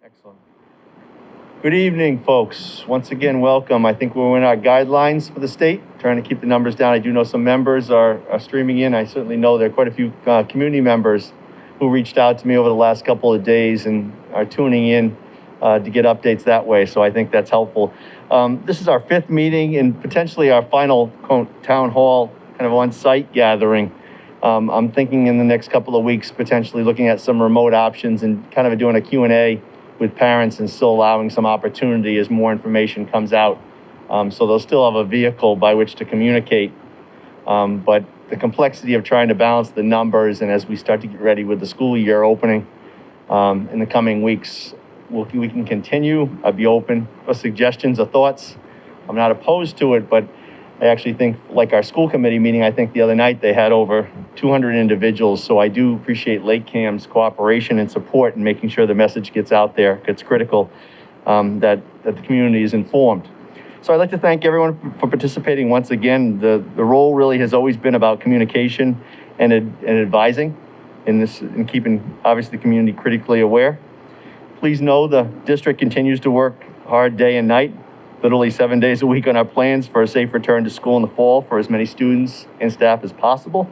Excellent. Good evening, folks. Once again, welcome. I think we're in our guidelines for the state, trying to keep the numbers down. I do know some members are streaming in. I certainly know there are quite a few community members who reached out to me over the last couple of days and are tuning in to get updates that way. So I think that's helpful. This is our 5th meeting and potentially our final town hall kind of on-site gathering. I'm thinking in the next couple of weeks, potentially looking at some remote options and kind of doing a Q&A with parents and still allowing some opportunity as more information comes out. So they'll still have a vehicle by which to communicate. But the complexity of trying to balance the numbers, and as we start to get ready with the school year opening in the coming weeks, we can continue. I'd be open for suggestions or thoughts. I'm not opposed to it, but I actually think, like our school committee meeting, I think the other night they had over 200 individuals. So I do appreciate LakeCAM's cooperation and support in making sure the message gets out there. It's critical that the community is informed. So I'd like to thank everyone for participating once again. The role really has always been about communication and advising in keeping, obviously, the community critically aware. Please know the district continues to work hard day and night, literally 7 days a week on our plans for a safe return to school in the fall for as many students and staff as possible.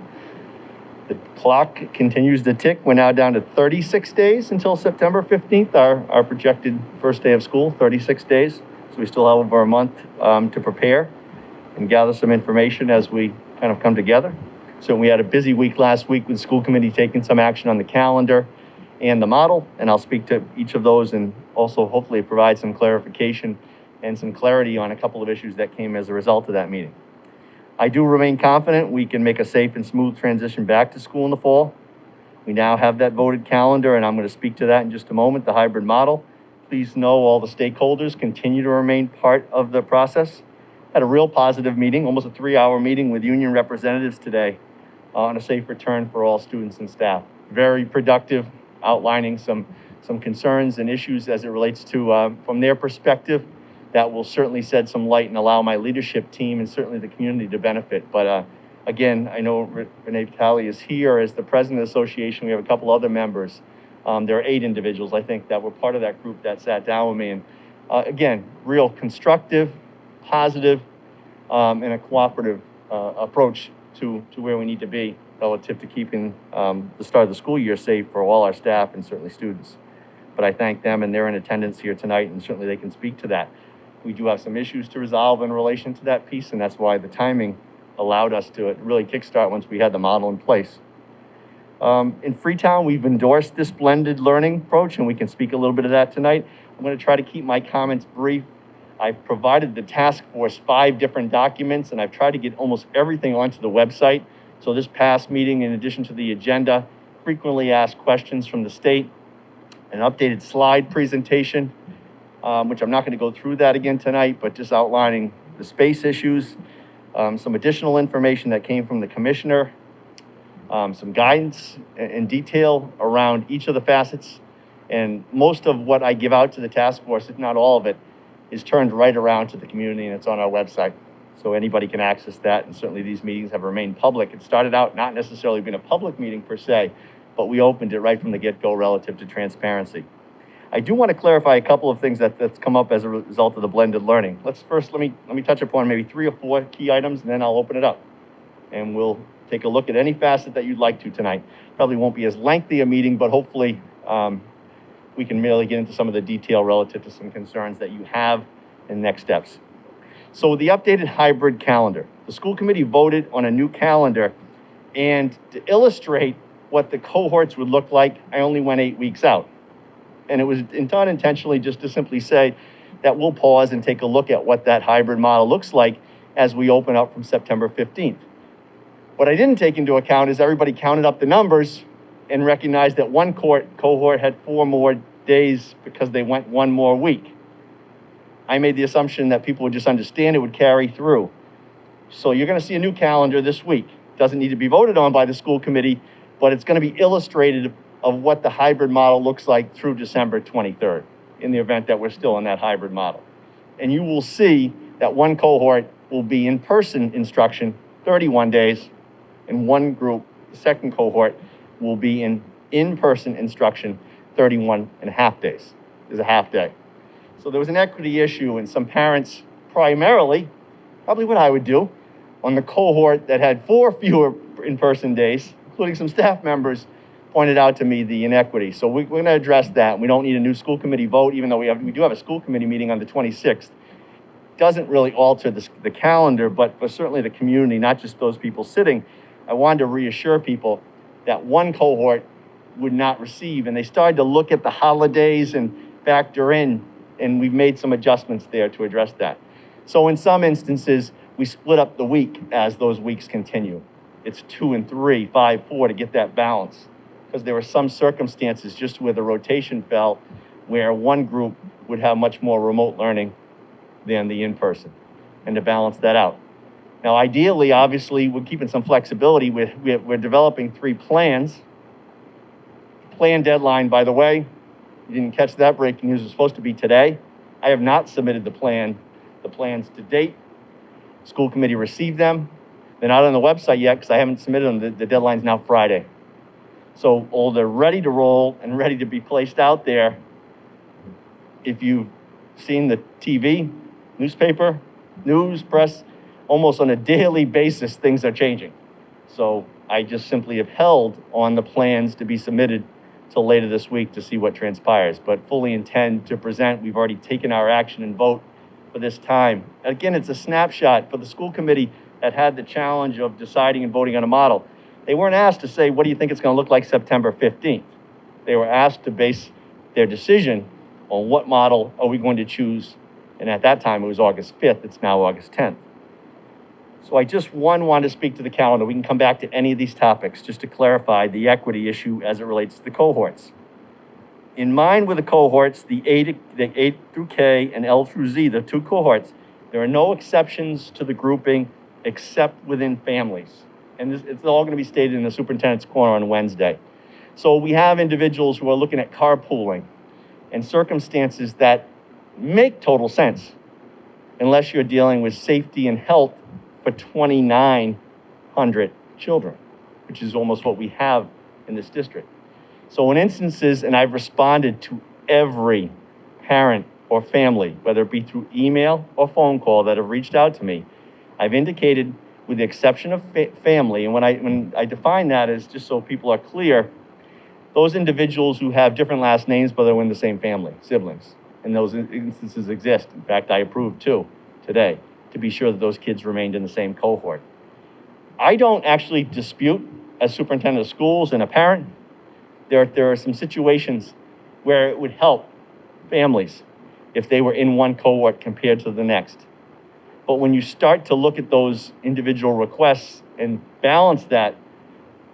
The clock continues to tick. We're now down to 36 days until September 15th, our projected first day of school, 36 days. So we still have over a month to prepare and gather some information as we kind of come together. So we had a busy week last week with the school committee taking some action on the calendar and the model, and I'll speak to each of those and also hopefully provide some clarification and some clarity on a couple of issues that came as a result of that meeting. I do remain confident we can make a safe and smooth transition back to school in the fall. We now have that voted calendar, and I'm going to speak to that in just a moment, the hybrid model. Please know all the stakeholders continue to remain part of the process. Had a real positive meeting, almost a 3-hour meeting with union representatives today on a safe return for all students and staff. Very productive, outlining some concerns and issues as it relates to, from their perspective, that will certainly shed some light and allow my leadership team and certainly the community to benefit. But again, I know Renee Vitale is here as the president of the association. We have a couple other members. There are 8 individuals, I think, that were part of that group that sat down with me. And again, real constructive, positive, and a cooperative approach to where we need to be relative to keeping the start of the school year safe for all our staff and certainly students. But I thank them, and they're in attendance here tonight, and certainly they can speak to that. We do have some issues to resolve in relation to that piece, and that's why the timing allowed us to really kickstart once we had the model in place. In Freetown, we've endorsed this blended learning approach, and we can speak a little bit of that tonight. I'm going to try to keep my comments brief. I've provided the task force 5 different documents, and I've tried to get almost everything onto the website. So this past meeting, in addition to the agenda, frequently asked questions from the state, an updated slide presentation, which I'm not going to go through that again tonight, but just outlining the space issues, some additional information that came from the commissioner, some guidance and detail around each of the facets. And most of what I give out to the task force, if not all of it, is turned right around to the community, and it's on our website. So anybody can access that, and certainly these meetings have remained public. It started out not necessarily being a public meeting per se, but we opened it right from the get-go relative to transparency. I do want to clarify a couple of things that's come up as a result of the blended learning. Let me touch upon maybe 3 or 4 key items, and then I'll open it up. And we'll take a look at any facet that you'd like to tonight. Probably won't be as lengthy a meeting, but hopefully we can really get into some of the detail relative to some concerns that you have and next steps. So the updated hybrid calendar. The school committee voted on a new calendar, and to illustrate what the cohorts would look like, I only went 8 weeks out. And it was done intentionally just to simply say that we'll pause and take a look at what that hybrid model looks like as we open up from September 15th. What I didn't take into account is everybody counted up the numbers and recognized that one cohort had 4 more days because they went 1 more week. I made the assumption that people would just understand it would carry through. So you're going to see a new calendar this week. Doesn't need to be voted on by the school committee, but it's going to be illustrative of what the hybrid model looks like through December 23rd, in the event that we're still in that hybrid model. And you will see that one cohort will be in-person instruction 31 days, and one group, the second cohort, will be in-person instruction 31 and a half days. is a half day. So there was an equity issue, and some parents, primarily, probably what I would do, on the cohort that had 4 fewer in-person days, including some staff members, pointed out to me the inequity. So we're going to address that. We don't need a new school committee vote, even though we do have a school committee meeting on the 26th. Doesn't really alter the calendar, but for certainly the community, not just those people sitting, I wanted to reassure people that one cohort would not receive, and they started to look at the holidays and factor in, and we've made some adjustments there to address that. So in some instances, we split up the week as those weeks continue. It's 2 and 3, 5, 4 to get that balance, because there were some circumstances just where the rotation fell, where one group would have much more remote learning than the in-person, and to balance that out. Now, ideally, obviously, we're keeping some flexibility. We're developing 3 plans. Plan deadline, by the way, you didn't catch that breaking news, was supposed to be today. I have not submitted the plans to date. School committee received them. They're not on the website yet because I haven't submitted them. The deadline's now Friday. So all they're ready to roll and ready to be placed out there. If you've seen the TV, newspaper, news, press, almost on a daily basis, things are changing. So I just simply have held on the plans to be submitted till later this week to see what transpires, but fully intend to present. We've already taken our action and vote for this time. Again, it's a snapshot for the school committee that had the challenge of deciding and voting on a model. They weren't asked to say, what do you think it's going to look like September 15th? They were asked to base their decision on what model are we going to choose. And at that time, it was August 5th. It's now August 10th. So I just want to speak to the calendar. We can come back to any of these topics just to clarify the equity issue as it relates to the cohorts. In mind with the cohorts, the 8 through K and L through Z, the 2 cohorts, there are no exceptions to the grouping except within families. And it's all going to be stated in the superintendent's corner on Wednesday. So we have individuals who are looking at carpooling and circumstances that make total sense unless you're dealing with safety and health for 2,900 children, which is almost what we have in this district. So in instances, and I've responded to every parent or family, whether it be through email or phone call, that have reached out to me, I've indicated, with the exception of family, and when I define that as just so people are clear, those individuals who have different last names, but they're in the same family, siblings, and those instances exist. In fact, I approved 2 today to be sure that those kids remained in the same cohort. I don't actually dispute, as superintendent of schools and a parent, there are some situations where it would help families if they were in one cohort compared to the next. But when you start to look at those individual requests and balance that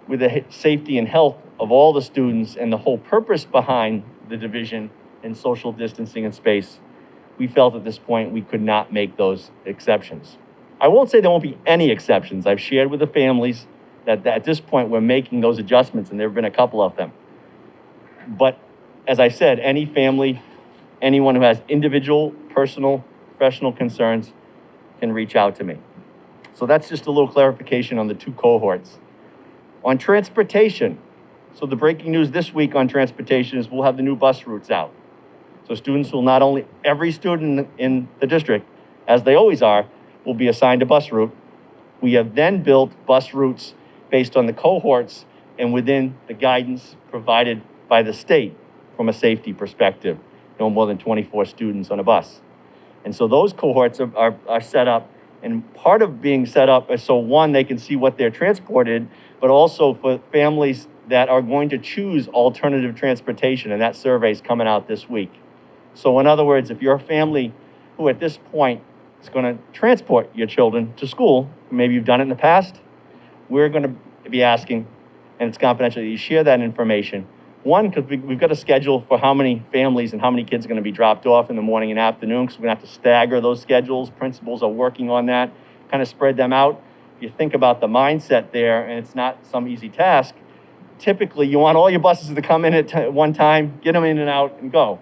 with the safety and health of all the students and the whole purpose behind the division and social distancing and space, we felt at this point we could not make those exceptions. I won't say there won't be any exceptions. I've shared with the families that at this point we're making those adjustments, and there have been a couple of them. But as I said, any family, anyone who has individual, personal, professional concerns can reach out to me. So that's just a little clarification on the 2 cohorts. On transportation, so the breaking news this week on transportation is we'll have the new bus routes out. So students will not only, every student in the district, as they always are, will be assigned a bus route. We have then built bus routes based on the cohorts and within the guidance provided by the state from a safety perspective, no more than 24 students on a bus. And so those cohorts are set up, and part of being set up is so one, they can see what they're transported, but also for families that are going to choose alternative transportation, and that survey is coming out this week. So in other words, if you're a family who at this point is going to transport your children to school, maybe you've done it in the past, we're going to be asking, and it's confidential, that you share that information. One, because we've got a schedule for how many families and how many kids are going to be dropped off in the morning and afternoon, because we're going to have to stagger those schedules. Principals are working on that, kind of spread them out. If you think about the mindset there, and it's not some easy task, typically you want all your buses to come in at one time, get them in and out, and go.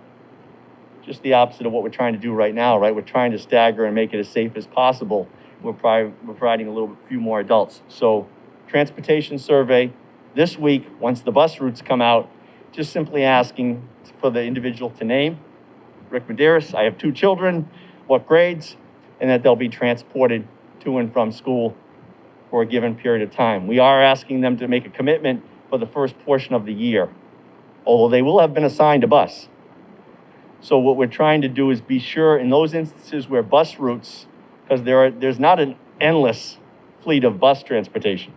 Just the opposite of what we're trying to do right now, right? We're trying to stagger and make it as safe as possible. We're providing a few more adults. So transportation survey this week, once the bus routes come out, just simply asking for the individual to name Rick Medeiros, I have 2 children, what grades, and that they'll be transported to and from school for a given period of time. We are asking them to make a commitment for the first portion of the year, although they will have been assigned a bus. So what we're trying to do is be sure in those instances where bus routes, because there's not an endless fleet of bus transportation.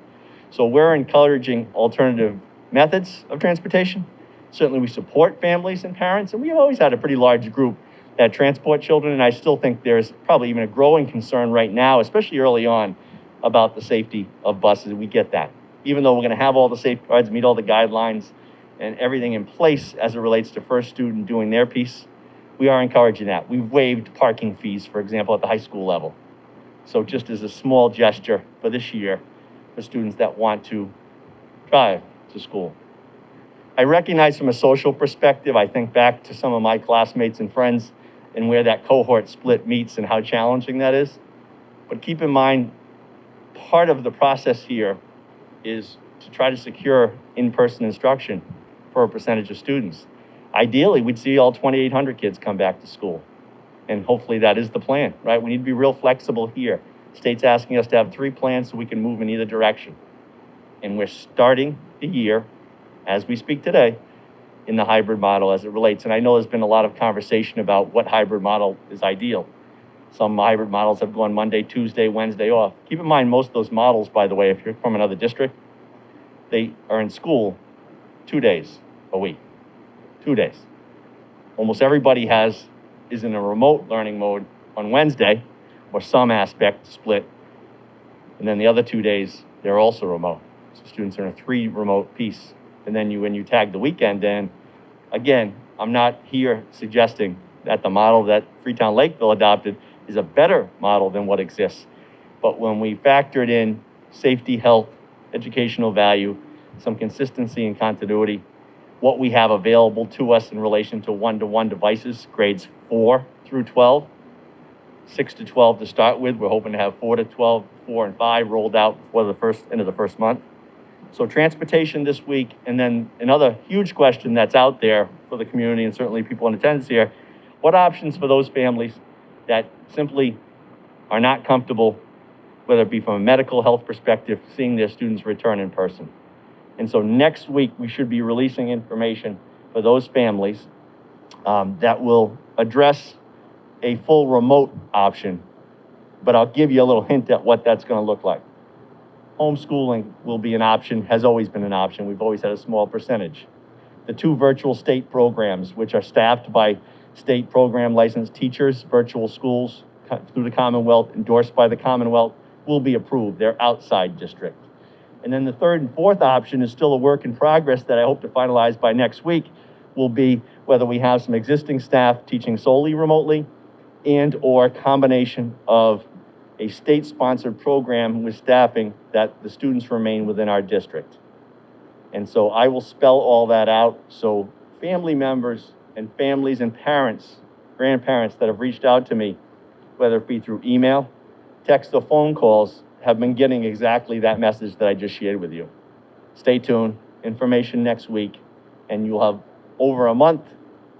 So we're encouraging alternative methods of transportation. Certainly we support families and parents, and we've always had a pretty large group that transport children, and I still think there's probably even a growing concern right now, especially early on, about the safety of buses. We get that. Even though we're gonna have all the safeguards, meet all the guidelines, and everything in place as it relates to first student doing their piece, we are encouraging that. We've waived parking fees, for example, at the high school level. So just as a small gesture for this year, for students that want to drive to school. I recognize from a social perspective, I think back to some of my classmates and friends and where that cohort split meets and how challenging that is. But keep in mind, part of the process here is to try to secure in-person instruction for a percentage of students. Ideally, we'd see all 2,800 kids come back to school. And hopefully that is the plan, right? We need to be real flexible here. State's asking us to have 3 plans so we can move in either direction. And we're starting the year, as we speak today, in the hybrid model as it relates. And I know there's been a lot of conversation about what hybrid model is ideal. Some hybrid models have gone Monday, Tuesday, Wednesday off. Keep in mind, most of those models, by the way, if you're from another district, they are in school 2 days a week, 2 days. Almost everybody is in a remote learning mode on Wednesday, or some aspect split. And then the other 2 days, they're also remote. So students are in a 3 remote piece. And then when you tag the weekend in, again, I'm not here suggesting that the model that Freetown-Lakeville adopted is a better model than what exists. But when we factored in safety, health, educational value, some consistency and continuity, what we have available to us in relation to one-to-one devices, grades 4 through 12, 6 to 12 to start with. We're hoping to have 4 to 12, 4 and 5 rolled out before the end of the first month. So transportation this week, and then another huge question that's out there for the community and certainly people in attendance here, what options for those families that simply are not comfortable, whether it be from a medical health perspective, seeing their students return in person. And so next week, we should be releasing information for those families that will address a full remote option, but I'll give you a little hint at what that's gonna look like. Homeschooling will be an option, has always been an option. We've always had a small percentage. The 2 virtual state programs, which are staffed by state program licensed teachers, virtual schools through the Commonwealth, endorsed by the Commonwealth, will be approved. They're outside district. And then the 3rd and 4th option is still a work in progress that I hope to finalize by next week, will be whether we have some existing staff teaching solely remotely and or combination of a state-sponsored program with staffing that the students remain within our district. And so I will spell all that out so family members and families and parents, grandparents that have reached out to me, whether it be through email, text, or phone calls, have been getting exactly that message that I just shared with you. Stay tuned, information next week, and you'll have over a month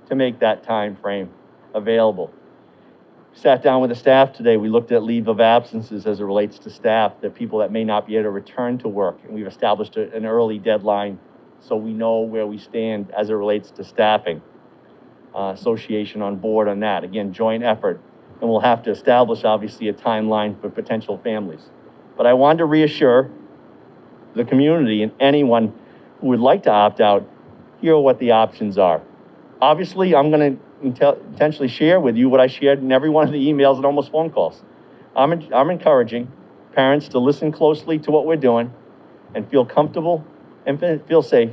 to make that time frame available. Sat down with the staff today. We looked at leave of absences as it relates to staff, that people that may not be able to return to work. And we've established an early deadline so we know where we stand as it relates to staffing. Association on board on that. Again, joint effort. And we'll have to establish, obviously, a timeline for potential families. But I wanted to reassure the community and anyone who would like to opt out, here are what the options are. Obviously, I'm going to intentionally share with you what I shared in every one of the emails and almost phone calls. I'm encouraging parents to listen closely to what we're doing and feel comfortable and feel safe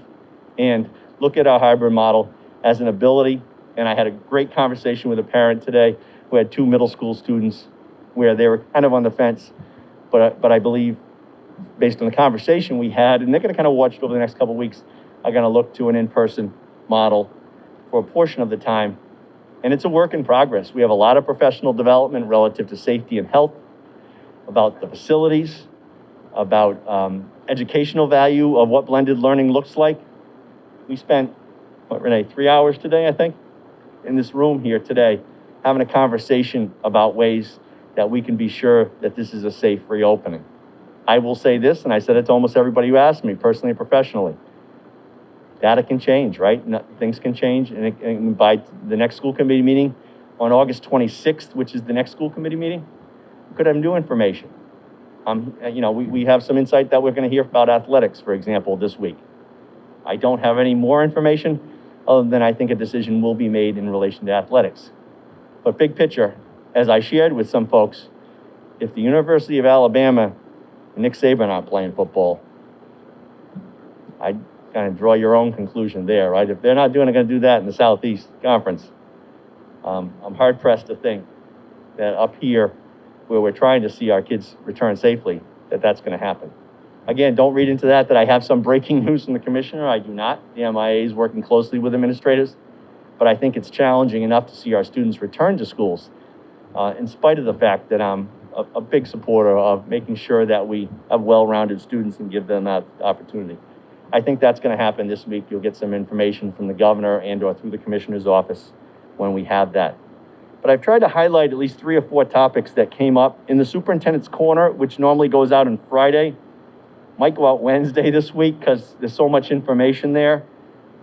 and look at our hybrid model as an ability. And I had a great conversation with a parent today who had 2 middle school students where they were kind of on the fence, but I believe based on the conversation we had, and they're gonna kind of watch it over the next couple of weeks, are gonna look to an in-person model for a portion of the time. And it's a work in progress. We have a lot of professional development relative to safety and health, about the facilities, about educational value of what blended learning looks like. We spent, what, Renee, 3 hours today, I think, in this room here today having a conversation about ways that we can be sure that this is a safe reopening. I will say this, and I said it to almost everybody who asked me, personally and professionally. Data can change, right? Things can change, and by the next school committee meeting on August 26th, which is the next school committee meeting, we could have new information. We have some insight that we're going to hear about athletics, for example, this week. I don't have any more information other than I think a decision will be made in relation to athletics. But big picture, as I shared with some folks, if the University of Alabama and Nick Saban aren't playing football, I kind of draw your own conclusion there, right? If they're not going to do that in the Southeast Conference, I'm hard pressed to think that up here, where we're trying to see our kids return safely, that's going to happen. Again, don't read into that I have some breaking news from the commissioner. I do not. The MIA is working closely with administrators, but I think it's challenging enough to see our students return to schools, in spite of the fact that I'm a big supporter of making sure that we have well-rounded students and give them that opportunity. I think that's going to happen this week. You'll get some information from the governor and or through the commissioner's office when we have that. But I've tried to highlight at least 3 or 4 topics that came up in the superintendent's corner, which normally goes out on Friday. Might go out Wednesday this week because there's so much information there.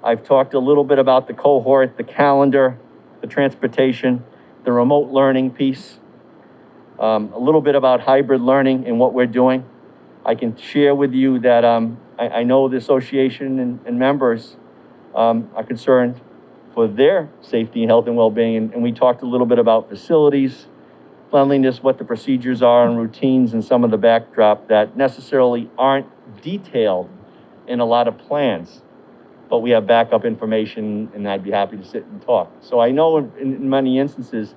I've talked a little bit about the cohort, the calendar, the transportation, the remote learning piece, a little bit about hybrid learning and what we're doing. I can share with you that I know the association and members are concerned for their safety, health, and well-being. And we talked a little bit about facilities, cleanliness, what the procedures are and routines, and some of the backdrop that necessarily aren't detailed in a lot of plans, but we have backup information, and I'd be happy to sit and talk. So I know in many instances,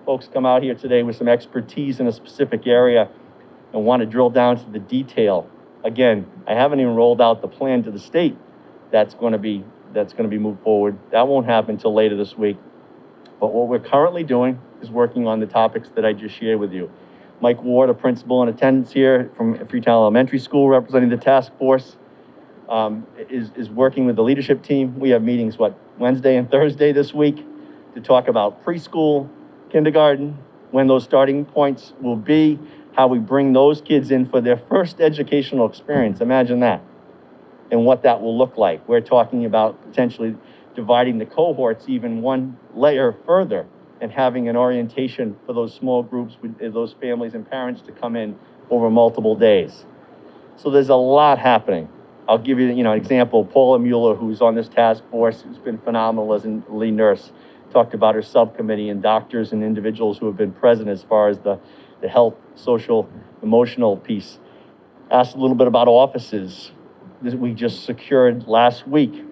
folks come out here today with some expertise in a specific area and want to drill down to the detail. Again, I haven't even rolled out the plan to the state that's going to be moved forward. That won't happen until later this week. But what we're currently doing is working on the topics that I just shared with you. Mike Ward, a principal in attendance here from Freetown Elementary School, representing the task force, is working with the leadership team. We have meetings, Wednesday and Thursday this week to talk about preschool, kindergarten, when those starting points will be, how we bring those kids in for their first educational experience. Imagine that, and what that will look like. We're talking about potentially dividing the cohorts even one layer further and having an orientation for those small groups with those families and parents to come in over multiple days. So there's a lot happening. I'll give you, an example. Paula Mueller, who's on this task force, who's been phenomenal as a lead nurse, talked about her subcommittee and doctors and individuals who have been present as far as the health, social, emotional piece. Asked a little bit about offices. We just secured last week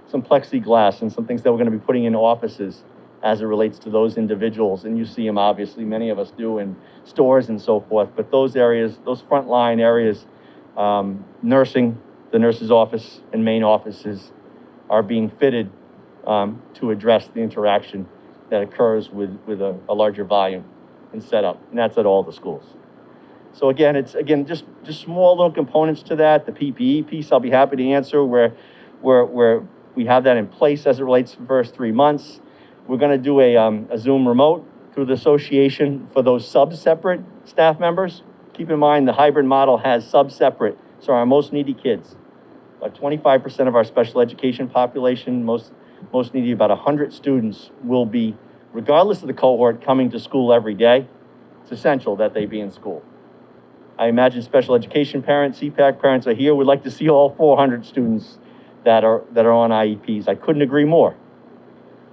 some plexiglass and some things that we're going to be putting in offices as it relates to those individuals. And you see them, obviously, many of us do, in stores and so forth. But those areas, those frontline areas, nursing, the nurse's office and main offices are being fitted to address the interaction that occurs with a larger volume and setup. And that's at all the schools. So again, it's just small little components to that. The PPE piece, I'll be happy to answer where we have that in place as it relates to the first 3 months. We're going to do a Zoom remote through the association for those sub-separate staff members. Keep in mind the hybrid model has sub-separate, so our most needy kids. About 25% of our special education population, most needy, about 100 students will be, regardless of the cohort, coming to school every day. It's essential that they be in school. I imagine special education parents, CPAC parents are here. We'd like to see all 400 students that are on IEPs. I couldn't agree more.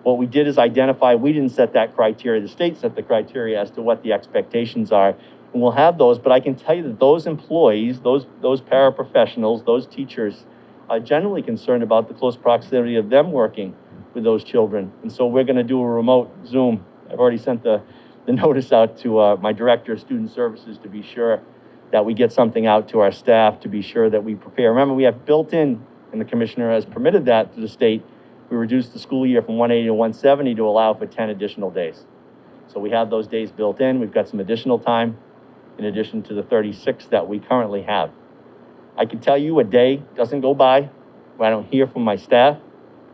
What we did is identify, we didn't set that criteria, the state set the criteria as to what the expectations are, and we'll have those, but I can tell you that those employees, those paraprofessionals, those teachers are generally concerned about the close proximity of them working with those children. And so we're gonna do a remote Zoom. I've already sent the notice out to my director of student services to be sure that we get something out to our staff to be sure that we prepare. Remember, we have built in, and the commissioner has permitted that to the state, we reduced the school year from 180 to 170 to allow for 10 additional days. So we have those days built in. We've got some additional time in addition to the 36 that we currently have. I can tell you a day doesn't go by where I don't hear from my staff,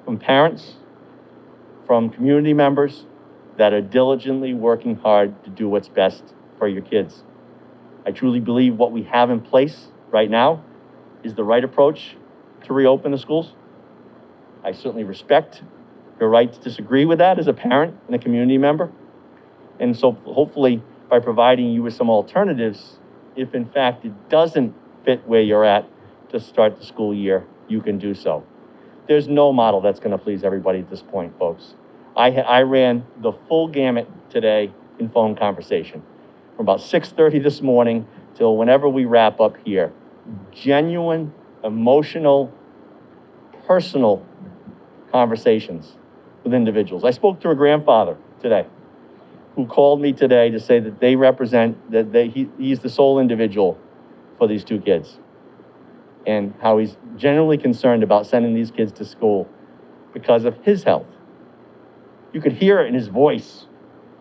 from parents, from community members that are diligently working hard to do what's best for your kids. I truly believe what we have in place right now is the right approach to reopen the schools. I certainly respect your right to disagree with that as a parent and a community member. And so hopefully by providing you with some alternatives, if in fact it doesn't fit where you're at to start the school year, you can do so. There's no model that's gonna please everybody at this point, folks. I ran the full gamut today in phone conversation from about 6:30 this morning till whenever we wrap up here. Genuine, emotional, personal conversations with individuals. I spoke to a grandfather today who called me today to say that they represent, he's the sole individual for these two kids, and how he's genuinely concerned about sending these kids to school because of his health. You could hear it in his voice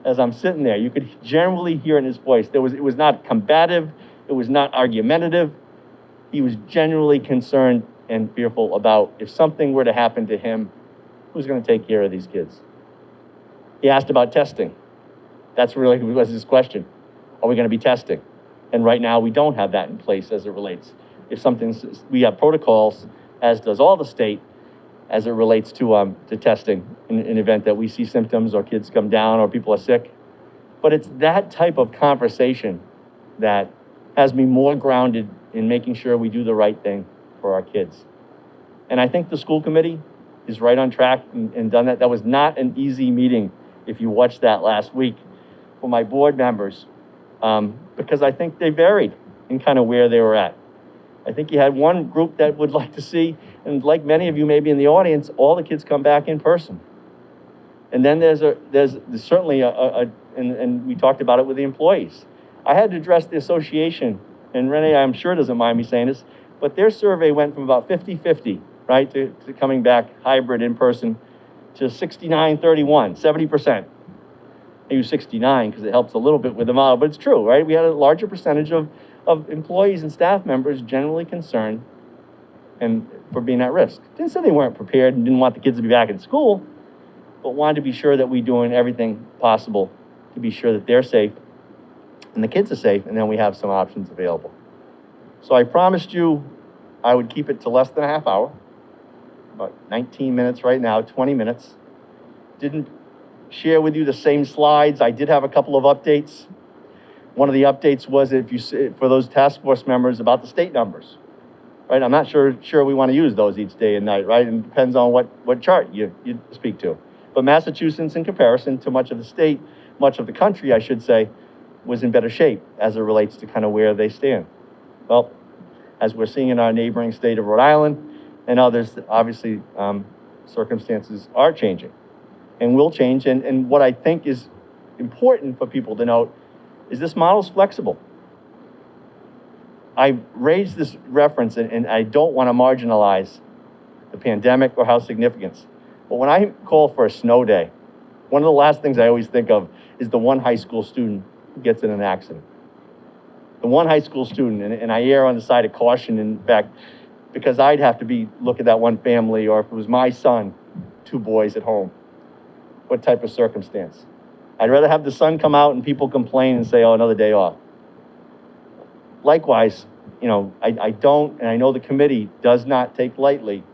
as I'm sitting there. You could generally hear it in his voice. It was not combative. It was not argumentative. He was genuinely concerned and fearful about if something were to happen to him, who's going to take care of these kids? He asked about testing. That's really was his question. Are we going to be testing? And right now we don't have that in place as it relates. If something's, we have protocols, as does all the state, as it relates to testing in an event that we see symptoms or kids come down or people are sick. But it's that type of conversation that has me more grounded in making sure we do the right thing for our kids. And I think the school committee is right on track and done that. That was not an easy meeting if you watched that last week for my board members, because I think they varied in kind of where they were at. I think you had one group that would like to see, and like many of you maybe in the audience, all the kids come back in person. And then there's certainly and we talked about it with the employees. I had to address the association, and Renee, I'm sure doesn't mind me saying this, but their survey went from about 50-50, right, to coming back hybrid in person to 69-31, 70%. I use 69 because it helps a little bit with the model, but it's true, right? We had a larger percentage of employees and staff members generally concerned and for being at risk. Didn't say they weren't prepared and didn't want the kids to be back in school, but wanted to be sure that we're doing everything possible to be sure that they're safe and the kids are safe, and then we have some options available. So I promised you I would keep it to less than a half hour, about 19 minutes right now, 20 minutes. Didn't share with you the same slides. I did have a couple of updates. One of the updates was for those task force members about the state numbers, right? I'm not sure we want to use those each day and night, right? And it depends on what chart you speak to. But Massachusetts, in comparison to much of the state, much of the country, I should say, was in better shape as it relates to kind of where they stand. Well, as we're seeing in our neighboring state of Rhode Island and others, obviously circumstances are changing and will change. And what I think is important for people to note is this model's flexible. I raised this reference and I don't want to marginalize the pandemic or how significant. But when I call for a snow day, one of the last things I always think of is the one high school student who gets in an accident. The one high school student, and I err on the side of caution, in fact, because I'd have to look at that one family, or if it was my son, two boys at home, what type of circumstance? I'd rather have the sun come out and people complain and say, oh, another day off. Likewise, you know, I don't, and I know the committee does not take lightly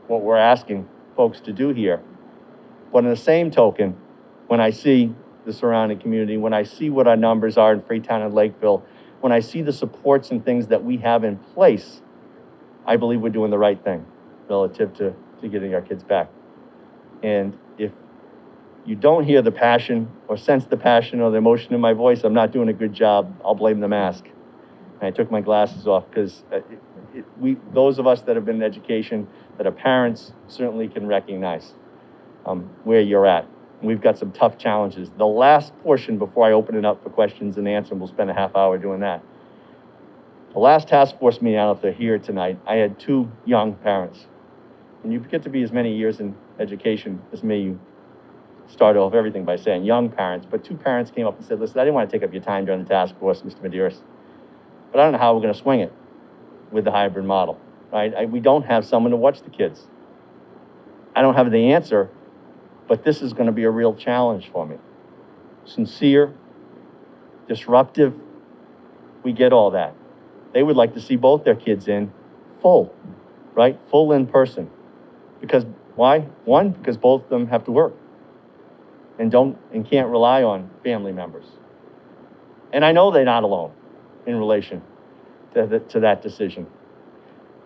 what we're asking folks to do here. But in the same token, when I see the surrounding community, when I see what our numbers are in Freetown and Lakeville, when I see the supports and things that we have in place, I believe we're doing the right thing relative to getting our kids back. And if you don't hear the passion or sense the passion or the emotion in my voice, I'm not doing a good job. I'll blame the mask. And I took my glasses off because those of us that have been in education, that are parents, certainly can recognize where you're at. We've got some tough challenges. The last portion before I open it up for questions and answers, and we'll spend a half hour doing that. The last task force meeting, I don't know if they're here tonight, I had two young parents. And you get to be as many years in education as me, you start off everything by saying young parents, but two parents came up and said, listen, I didn't want to take up your time during the task force, Mr. Medeiros, but I don't know how we're going to swing it with the hybrid model, right? We don't have someone to watch the kids. I don't have the answer, but this is going to be a real challenge for me. Sincere, disruptive, we get all that. They would like to see both their kids in full, right? Full in person. Because why? One, because both of them have to work and can't rely on family members. And I know they're not alone in relation to that decision.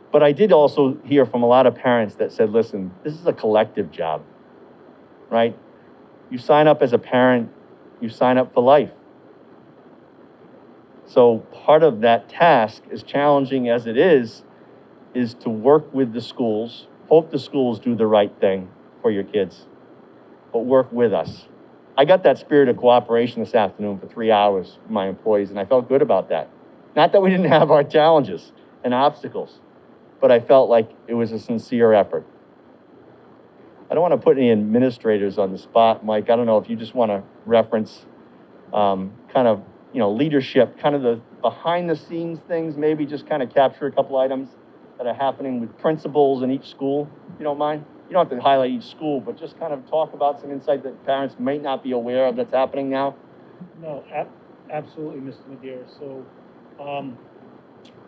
But I did also hear from a lot of parents that said, listen, this is a collective job, right? You sign up as a parent, you sign up for life. So part of that task, as challenging as it is to work with the schools, hope the schools do the right thing for your kids, but work with us. I got that spirit of cooperation this afternoon for 3 hours with my employees, and I felt good about that. Not that we didn't have our challenges and obstacles, but I felt like it was a sincere effort. I don't want to put any administrators on the spot, Mike. I don't know if you just want to reference kind of, leadership, kind of the behind the scenes things, maybe just kind of capture a couple items that are happening with principals in each school, if you don't mind. You don't have to highlight each school, but just kind of talk about some insight that parents might not be aware of that's happening now. No, absolutely, Mr. Medeiros. So,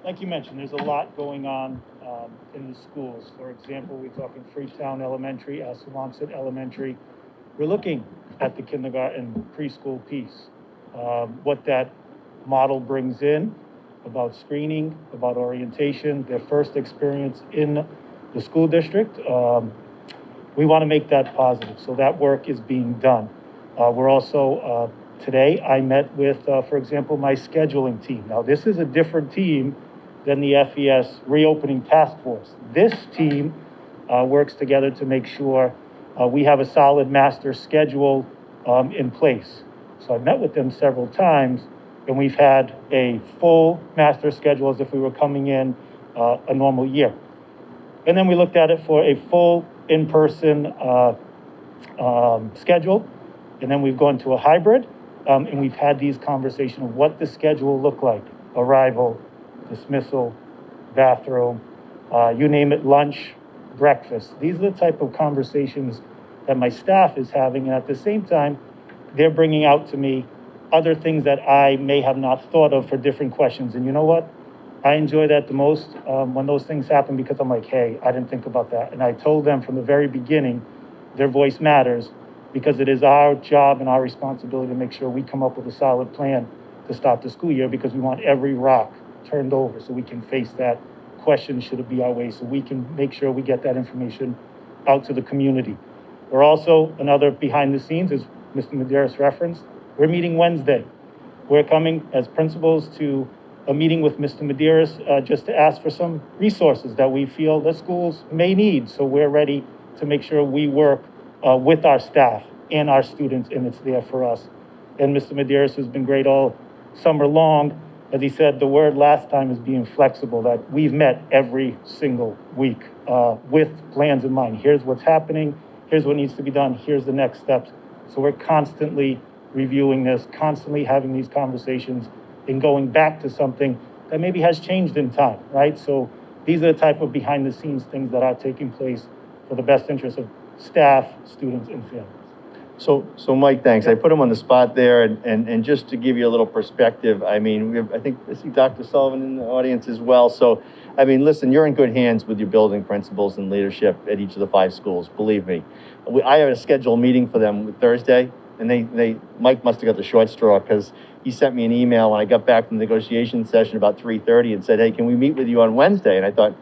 like you mentioned, there's a lot going on in the schools. For example, we're talking Freetown Elementary, Assawamsett Elementary. We're looking at the kindergarten preschool piece, what that model brings in about screening, about orientation, their first experience in the school district. We want to make that positive. So that work is being done. We're also, today I met with, for example, my scheduling team. Now this is a different team than the FES reopening task force. This team works together to make sure we have a solid master schedule in place. So I met with them several times, and we've had a full master schedule as if we were coming in a normal year. And then we looked at it for a full in-person schedule, and then we've gone to a hybrid, and we've had these conversations of what the schedule will look like: arrival, dismissal, bathroom, you name it, lunch, breakfast. These are the type of conversations that my staff is having, and at the same time, they're bringing out to me other things that I may have not thought of for different questions. And you know what? I enjoy that the most when those things happen, because I'm like, hey, I didn't think about that. And I told them from the very beginning, their voice matters, because it is our job and our responsibility to make sure we come up with a solid plan to start the school year, because we want every rock turned over so we can face that question, should it be our way, so we can make sure we get that information out to the community. We're also, another behind the scenes, as Mr. Medeiros referenced, we're meeting Wednesday. We're coming as principals to a meeting with Mr. Medeiros just to ask for some resources that we feel the schools may need. So we're ready to make sure we work with our staff and our students, and it's there for us. And Mr. Medeiros has been great all summer long. As he said, the word last time is being flexible, that we've met every single week with plans in mind. Here's what's happening, here's what needs to be done, here's the next steps. So we're constantly reviewing this, constantly having these conversations, and going back to something that maybe has changed in time, right? So these are the type of behind the scenes things that are taking place for the best interest of staff, students, and families. So Mike, thanks. I put him on the spot there, and just to give you a little perspective, I mean, I think I see Dr. Sullivan in the audience as well. So, I mean, listen, you're in good hands with your building principals and leadership at each of the 5 schools, believe me. I have a scheduled meeting for them Thursday, and Mike must have got the short straw, because he sent me an email when I got back from the negotiation session about 3:30 and said, hey, can we meet with you on Wednesday? And I thought,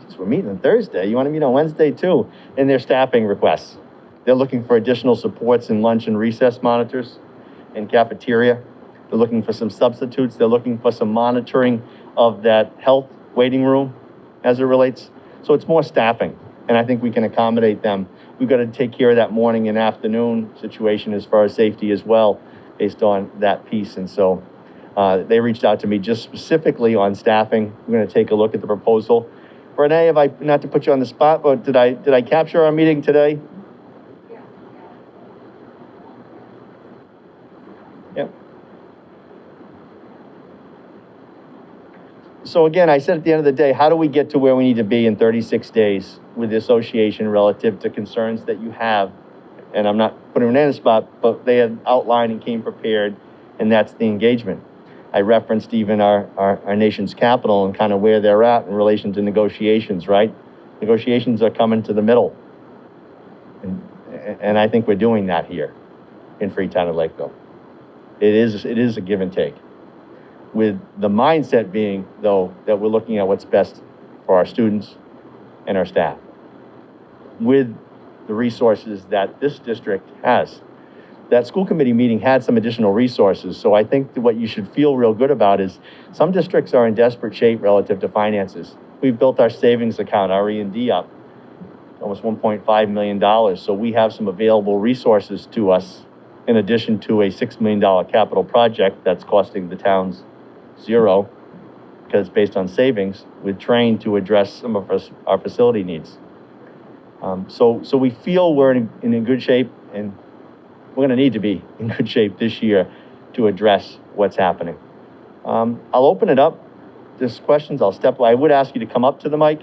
since we're meeting on Thursday, you want to meet on Wednesday too? And their staffing requests. They're looking for additional supports in lunch and recess monitors and cafeteria. They're looking for some substitutes. They're looking for some monitoring of that health waiting room as it relates. So it's more staffing, and I think we can accommodate them. We've got to take care of that morning and afternoon situation as far as safety as well, based on that piece. And so they reached out to me just specifically on staffing. We're going to take a look at the proposal. Renee, not to put you on the spot, but did I capture our meeting today? Yep. So again, I said at the end of the day, how do we get to where we need to be in 36 days with the association relative to concerns that you have and I'm not putting them in a spot, but they had outlined and came prepared, and that's the engagement. I referenced even our nation's capital and kind of where they're at in relation to negotiations, right? Negotiations are coming to the middle. And I think we're doing that here in Freetown and Lakeville. It is a give and take, with the mindset being, though, that we're looking at what's best for our students and our staff with the resources that this district has. That school committee meeting had some additional resources, so I think that what you should feel real good about is some districts are in desperate shape relative to finances. We've built our savings account, our E&D up, almost $1.5 million, so we have some available resources to us in addition to a $6 million capital project that's costing the towns zero, because based on savings, we're trained to address some of our facility needs. So we feel we're in a good shape, and we're gonna need to be in good shape this year to address what's happening. I'll open it up. There's questions, I would ask you to come up to the mic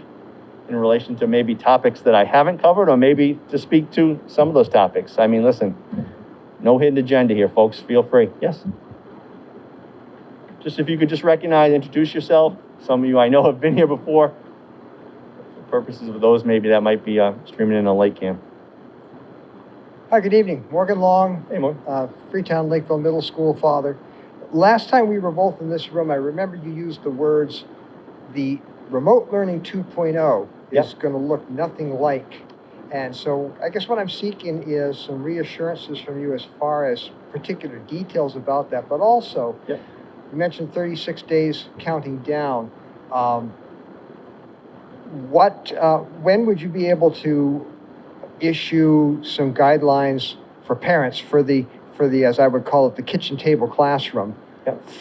in relation to maybe topics that I haven't covered, or maybe to speak to some of those topics. I mean, listen, no hidden agenda here, folks. Feel free. Yes? Just if you could just recognize, introduce yourself. Some of you I know have been here before. For purposes of those, maybe that might be streaming in on LakeCAM. Hi, good evening. Morgan Long, Hey, Morgan. Freetown-Lakeville Middle School father. Last time we were both in this room, I remember you used the words, the remote learning 2.0 is going to look nothing like. And so I guess what I'm seeking is some reassurances from you as far as particular details about that, but also, you mentioned 36 days counting down. When would you be able to issue some guidelines for parents for the, as I would call it, the kitchen table classroom,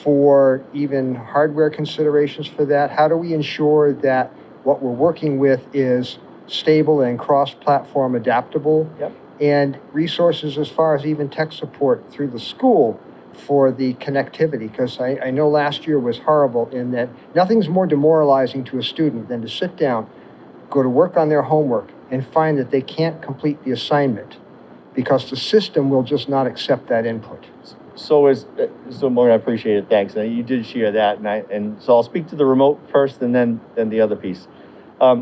for even hardware considerations for that? How do we ensure that what we're working with is stable and cross-platform adaptable? And resources as far as even tech support through the school for the connectivity, because I know last year was horrible in that nothing's more demoralizing to a student than to sit down, go to work on their homework, and find that they can't complete the assignment because the system will just not accept that input. So Morgan, I appreciate it, thanks. You did share that, and so I'll speak to the remote first and then the other piece.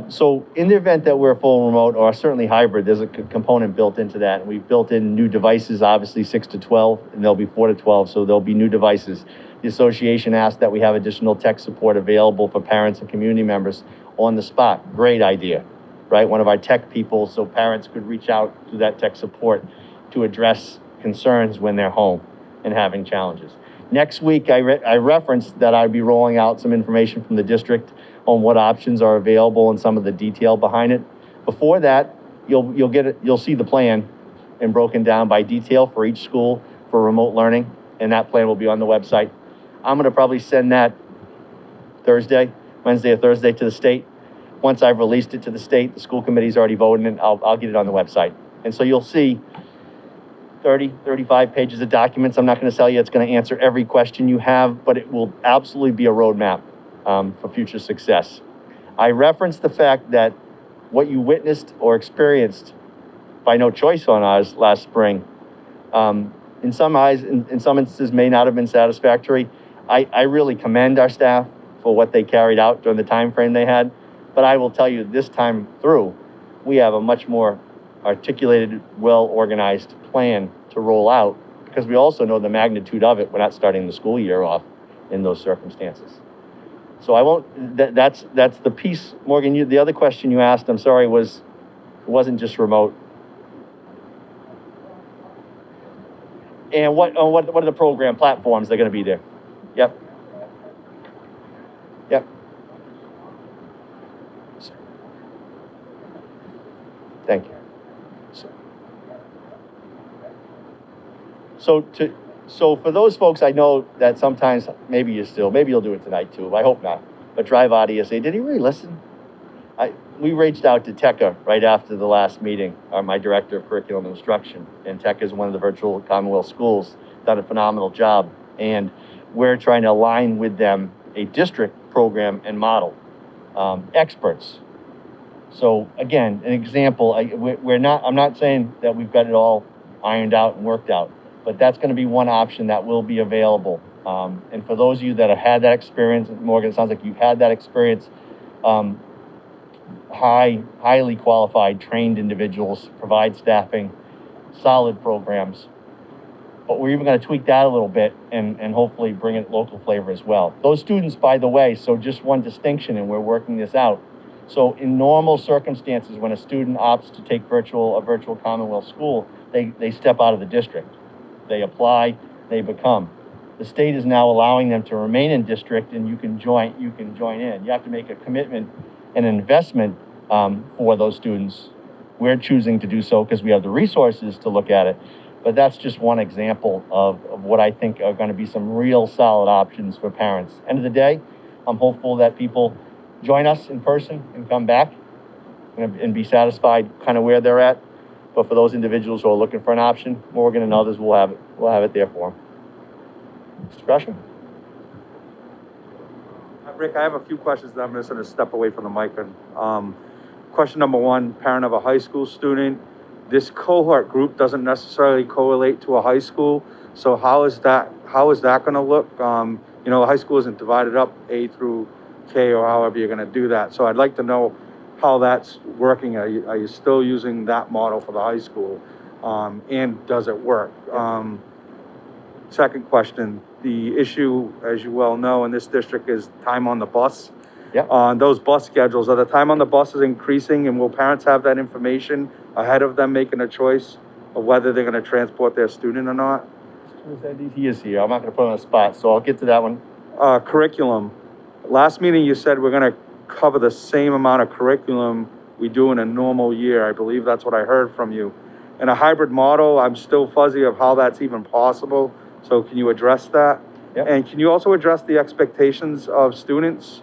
So in the event that we're full remote, or certainly hybrid, there's a component built into that. And we've built in new devices, obviously 6 to 12, and there'll be 4 to 12, so there'll be new devices. The association asked that we have additional tech support available for parents and community members on the spot. Great idea, right? One of our tech people, so parents could reach out to that tech support to address concerns when they're home and having challenges. Next week, I referenced that I'd be rolling out some information from the district on what options are available and some of the detail behind it. Before that, you'll see the plan and broken down by detail for each school for remote learning, and that plan will be on the website. I'm gonna probably send that Wednesday or Thursday to the state. Once I've released it to the state, the school committee's already voted, and I'll get it on the website. And so you'll see 35 pages of documents. I'm not going to tell you it's going to answer every question you have, but it will absolutely be a roadmap for future success. I referenced the fact that what you witnessed or experienced by no choice on ours last spring, in some instances may not have been satisfactory. I really commend our staff for what they carried out during the time frame they had, but I will tell you this time through, we have a much more articulated, well-organized plan to roll out, because we also know the magnitude of it. We're not starting the school year off in those circumstances. So I won't, that's the piece. Morgan, the other question you asked, I'm sorry, it wasn't just remote. And what are the program platforms that are going to be there? Yep. Thank you. So for those folks, I know that sometimes maybe you'll do it tonight too. I hope not. But drive out here, say, did he really listen? We reached out to Tekka right after the last meeting, my director of curriculum instruction, and Tekka is one of the virtual Commonwealth schools, done a phenomenal job, and we're trying to align with them a district program and model, experts. So again, an example, I'm not saying that we've got it all ironed out and worked out. But that's going to be one option that will be available. And for those of you that have had that experience, Morgan, it sounds like you've had that experience. Highly qualified, trained individuals provide staffing, solid programs. But we're even going to tweak that a little bit and hopefully bring in local flavor as well. Those students, by the way, so just one distinction, and we're working this out. So in normal circumstances, when a student opts to take a virtual Commonwealth school, they step out of the district. They apply, they become. The state is now allowing them to remain in district, and you can join in. You have to make a commitment and an investment for those students. We're choosing to do so because we have the resources to look at it. But that's just one example of what I think are going to be some real solid options for parents. End of the day, I'm hopeful that people join us in person and come back and be satisfied kind of where they're at. But for those individuals who are looking for an option, Morgan and others will have it there for them. Mr. Gresham? Rick, I have a few questions that I'm just going to step away from the mic. And question number one, parent of a high school student. This cohort group doesn't necessarily correlate to a high school. So how is that going to look? You know, a high school isn't divided up A through K or however you're going to do that. So I'd like to know how that's working. Are you still using that model for the high school? And does it work? Second question, the issue, as you well know, in this district is time on the bus. Yep. On those bus schedules, are the time on the bus is increasing, and will parents have that information ahead of them making a choice of whether they're going to transport their student or not? He is here. I'm not going to put him on the spot, so I'll get to that one. Curriculum. Last meeting you said we're going to cover the same amount of curriculum we do in a normal year. I believe that's what I heard from you. In a hybrid model, I'm still fuzzy of how that's even possible. So can you address that? Yep. And can you also address the expectations of students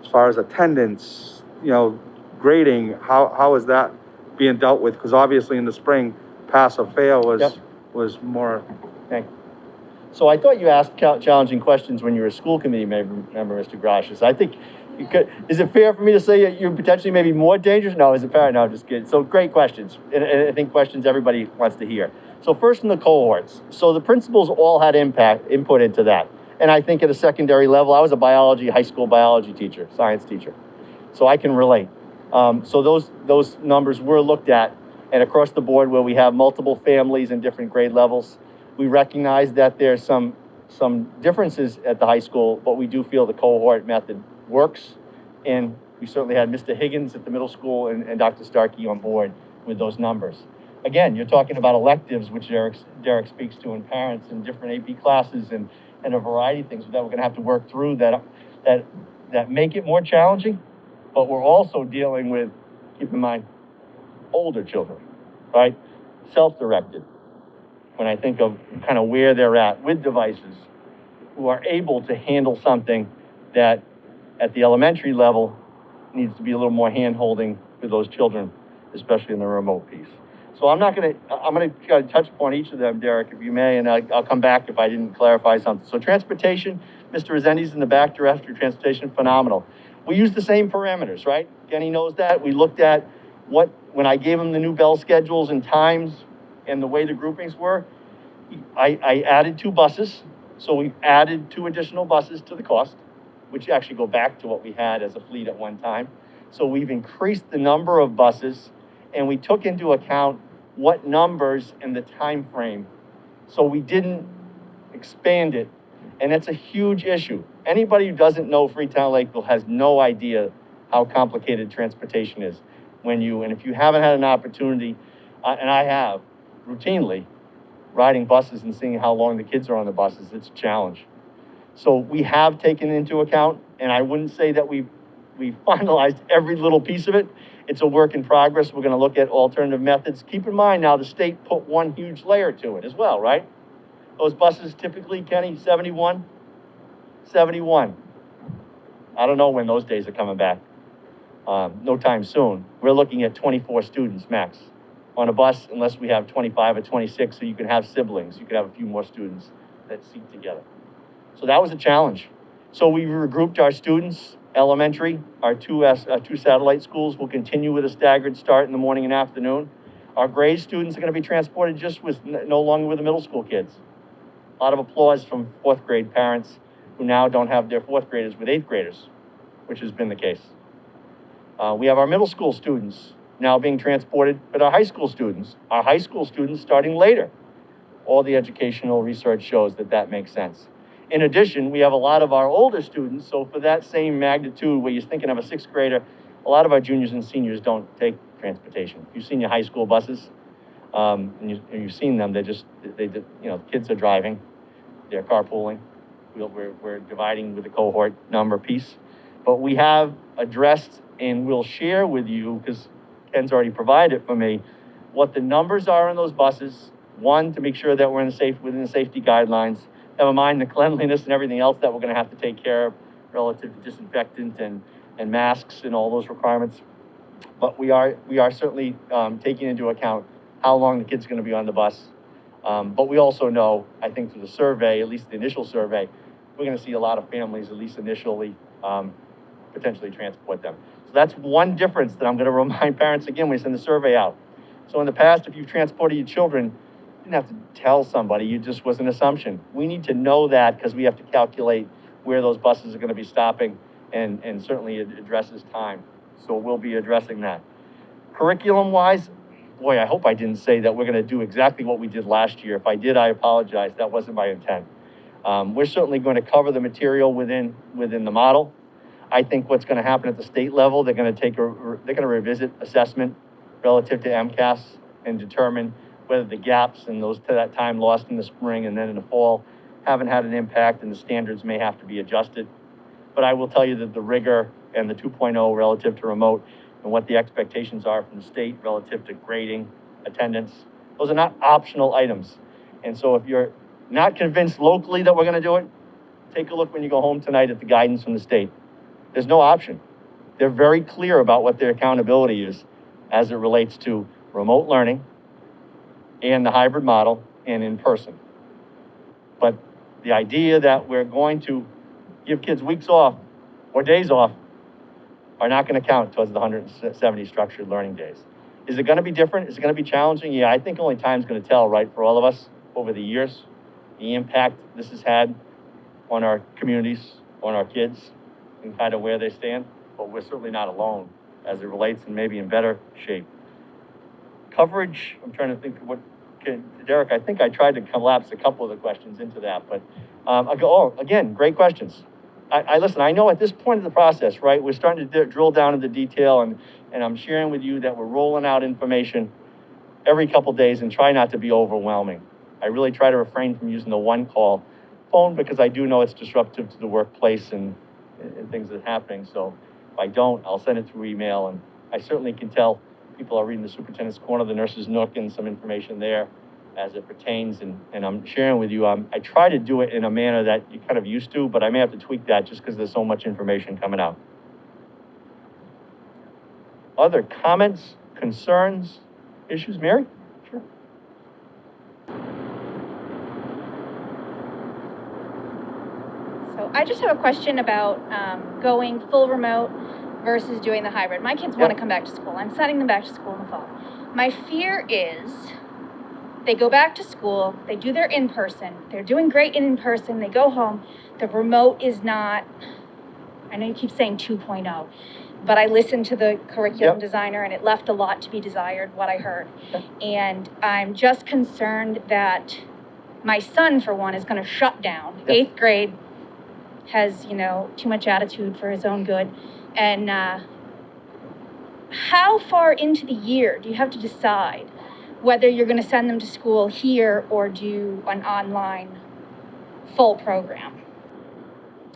as far as attendance, you know, grading? How is that being dealt with? Because obviously in the spring, pass or fail was more. Thank you. So I thought you asked challenging questions when you were a school committee member, Mr. Grashis. I think you could. Is it fair for me to say you're potentially maybe more dangerous? No, is it fair? No, just kidding. So great questions, and I think questions everybody wants to hear. So first in the cohorts. So the principals all had input into that. And I think at a secondary level, I was a high school biology teacher, science teacher. So I can relate. So those numbers were looked at, and across the board where we have multiple families and different grade levels, we recognize that there's some differences at the high school, but we do feel the cohort method works. And we certainly had Mr. Higgins at the middle school and Dr. Starkey on board with those numbers. Again, you're talking about electives, which Derek speaks to, and parents and different AP classes and a variety of things that we're going to have to work through that make it more challenging. But we're also dealing with, keep in mind, older children, right? Self-directed. When I think of kind of where they're at with devices, who are able to handle something that at the elementary level needs to be a little more hand-holding with those children, especially in the remote piece. So I'm going to touch upon each of them, Derek, if you may, and I'll come back if I didn't clarify something. So transportation, Mr. Rezendes in the back, Director of Transportation, phenomenal. We use the same parameters, right? Kenny knows that. We looked at when I gave him the new bell schedules and times and the way the groupings were, I added 2 buses. So we added 2 additional buses to the cost, which actually go back to what we had as a fleet at one time. So we've increased the number of buses, and we took into account what numbers and the time frame. So we didn't expand it, and that's a huge issue. Anybody who doesn't know Freetown-Lakeville has no idea how complicated transportation is. And if you haven't had an opportunity, and I have routinely, riding buses and seeing how long the kids are on the buses, it's a challenge. So we have taken into account, and I wouldn't say that we've finalized every little piece of it. It's a work in progress. We're going to look at alternative methods. Keep in mind now the state put one huge layer to it as well, right? Those buses typically, Kenny, 71. I don't know when those days are coming back. No time soon. We're looking at 24 students max on a bus, unless we have 25 or 26, so you can have siblings. You can have a few more students that seat together. So that was a challenge. So we regrouped our students. Elementary, our two satellite schools will continue with a staggered start in the morning and afternoon. Our grade students are gonna be transported just with, no longer with the middle school kids. A lot of applause from fourth grade parents who now don't have their fourth graders with eighth graders, which has been the case. We have our middle school students now being transported with our high school students. Our high school students starting later. All the educational research shows that that makes sense. In addition, we have a lot of our older students, so for that same magnitude where you're thinking of a sixth grader, a lot of our juniors and seniors don't take transportation. You've seen your high school buses, and you've seen them, kids are driving, they're carpooling. We're dividing with the cohort number piece. But we have addressed, and we'll share with you, because Ken's already provided for me, what the numbers are in those buses. One, to make sure that we're within the safety guidelines. Never mind the cleanliness and everything else that we're gonna have to take care of relative to disinfectant and masks and all those requirements. But we are certainly taking into account how long the kid's gonna be on the bus. But we also know, I think through the survey, at least the initial survey, we're gonna see a lot of families, at least initially, potentially transport them. So that's one difference that I'm gonna remind parents again when we send the survey out. So in the past, if you've transported your children, you didn't have to tell somebody, it just was an assumption. We need to know that because we have to calculate where those buses are gonna be stopping, and certainly it addresses time. So we'll be addressing that. Curriculum-wise, boy, I hope I didn't say that we're gonna do exactly what we did last year. If I did, I apologize, that wasn't my intent. We're certainly going to cover the material within the model. I think what's gonna happen at the state level, they're gonna revisit assessment relative to MCAS and determine whether the gaps and that time lost in the spring and then in the fall haven't had an impact, and the standards may have to be adjusted. But I will tell you that the rigor and the 2.0 relative to remote and what the expectations are from the state relative to grading, attendance, those are not optional items. And so if you're not convinced locally that we're gonna do it, take a look when you go home tonight at the guidance from the state. There's no option. They're very clear about what their accountability is as it relates to remote learning and the hybrid model and in person. But the idea that we're going to give kids weeks off or days off are not gonna count towards the 170 structured learning days. Is it gonna be different? Is it gonna be challenging? Yeah, I think only time's gonna tell, right, for all of us over the years, the impact this has had on our communities, on our kids, and kind of where they stand. But we're certainly not alone as it relates, and maybe in better shape. Coverage, I'm trying to think of Derek, I think I tried to collapse a couple of the questions into that, but again, great questions. Listen, I know at this point of the process, right, we're starting to drill down into detail, and I'm sharing with you that we're rolling out information every couple days and try not to be overwhelming. I really try to refrain from using the one call phone because I do know it's disruptive to the workplace and things that are happening. So if I don't, I'll send it through email, and I certainly can tell people are reading the Superintendent's Corner, the Nurse's Nook, and some information there as it pertains, and I'm sharing with you. I try to do it in a manner that you're kind of used to, but I may have to tweak that just because there's so much information coming out. Other comments, concerns, issues? Mary? Sure. So I just have a question about going full remote versus doing the hybrid. My kids want to come back to school. I'm sending them back to school in the fall. My fear is they go back to school, they do their in-person, they're doing great in person, they go home, the remote is not, I know you keep saying 2.0, but I listened to the curriculum designer and it left a lot to be desired, what I heard. And I'm just concerned that my son, for one, is going to shut down. 8th grade has, too much attitude for his own good. And how far into the year do you have to decide whether you're going to send them to school here or do an online full program?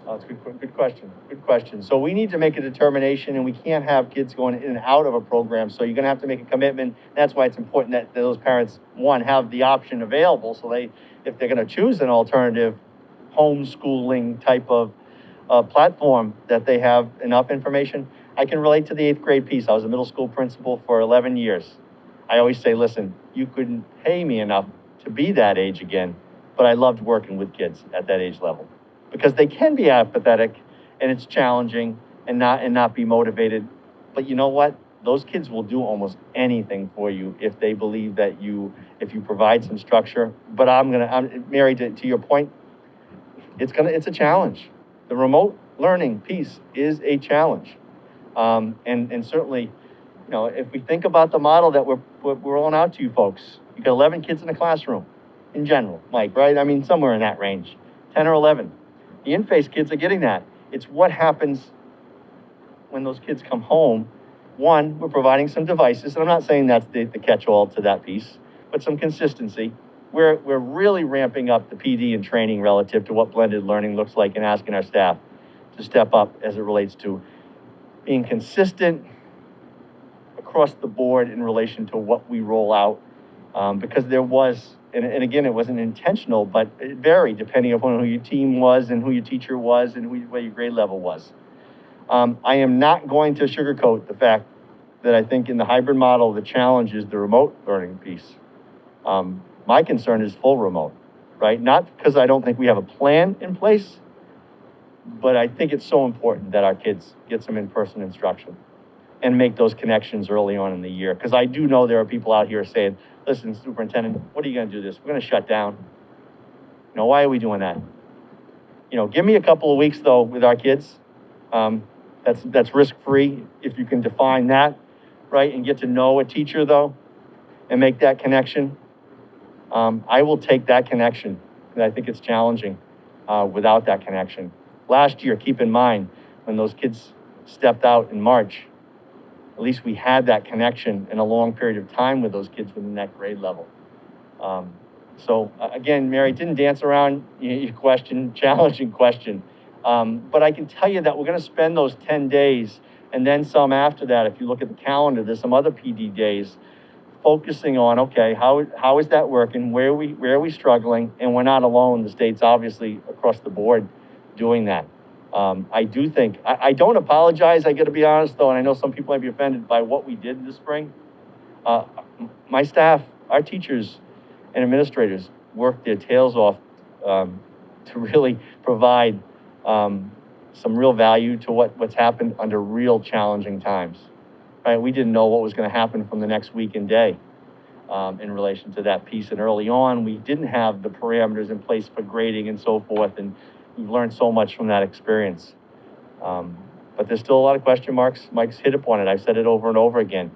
Oh, that's a good question. Good question. So we need to make a determination, and we can't have kids going in and out of a program. So you're going to have to make a commitment. That's why it's important that those parents, one, have the option available. So if they're going to choose an alternative homeschooling type of platform, that they have enough information. I can relate to the 8th grade piece. I was a middle school principal for 11 years. I always say, listen, you couldn't pay me enough to be that age again, but I loved working with kids at that age level because they can be apathetic and it's challenging and not be motivated. But you know what? those kids will do almost anything for you if they believe that if you provide some structure. But Mary, to your point, it's a challenge. The remote learning piece is a challenge. And certainly, if we think about the model that we're rolling out to you folks, you got 11 kids in a classroom in general, Mike, right? I mean, somewhere in that range, 10 or 11. The in-phase kids are getting that. It's what happens when those kids come home. One, we're providing some devices, and I'm not saying that's the catch-all to that piece, but some consistency. We're really ramping up the PD and training relative to what blended learning looks like and asking our staff to step up as it relates to being consistent across the board in relation to what we roll out. Because there was, and again, it wasn't intentional, but it varied depending upon who your team was and who your teacher was and what your grade level was. I am not going to sugarcoat the fact that I think in the hybrid model, the challenge is the remote learning piece. My concern is full remote, right? Not because I don't think we have a plan in place, but I think it's so important that our kids get some in-person instruction and make those connections early on in the year. Because I do know there are people out here saying, listen, superintendent, what are you going to do this? We're going to shut down. Why are we doing that? Give me a couple of weeks, though, with our kids. That's risk-free if you can define that, right, and get to know a teacher, though, and make that connection. I will take that connection, and I think it's challenging without that connection. Last year, keep in mind, when those kids stepped out in March, at least we had that connection in a long period of time with those kids within that grade level. So again, Mary, didn't dance around your question, challenging question. But I can tell you that we're going to spend those 10 days and then some after that. If you look at the calendar, there's some other PD days focusing on, okay, how is that working? Where are we struggling? And we're not alone. The state's obviously across the board doing that. I do think, I don't apologize, I got to be honest though, and I know some people might be offended by what we did this spring. My staff, our teachers and administrators worked their tails off to really provide some real value to what's happened under real challenging times. Right? We didn't know what was going to happen from the next week and day in relation to that piece. And early on, we didn't have the parameters in place for grading and so forth. And we've learned so much from that experience. But there's still a lot of question marks. Mike's hit upon it. I've said it over and over again.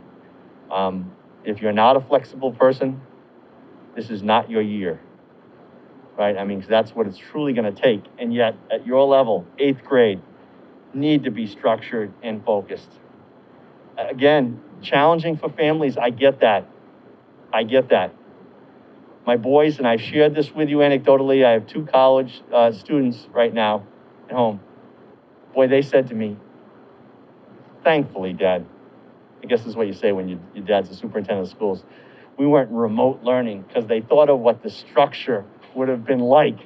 If you're not a flexible person, this is not your year. Right? I mean, 'cause that's what it's truly going to take. And yet, at your level, 8th grade, need to be structured and focused. Again, challenging for families, I get that. I get that. My boys, and I've shared this with you anecdotally, I have 2 college students right now at home. Boy, they said to me, thankfully, Dad, I guess this is what you say when your dad's the superintendent of schools, we weren't remote learning, because they thought of what the structure would have been like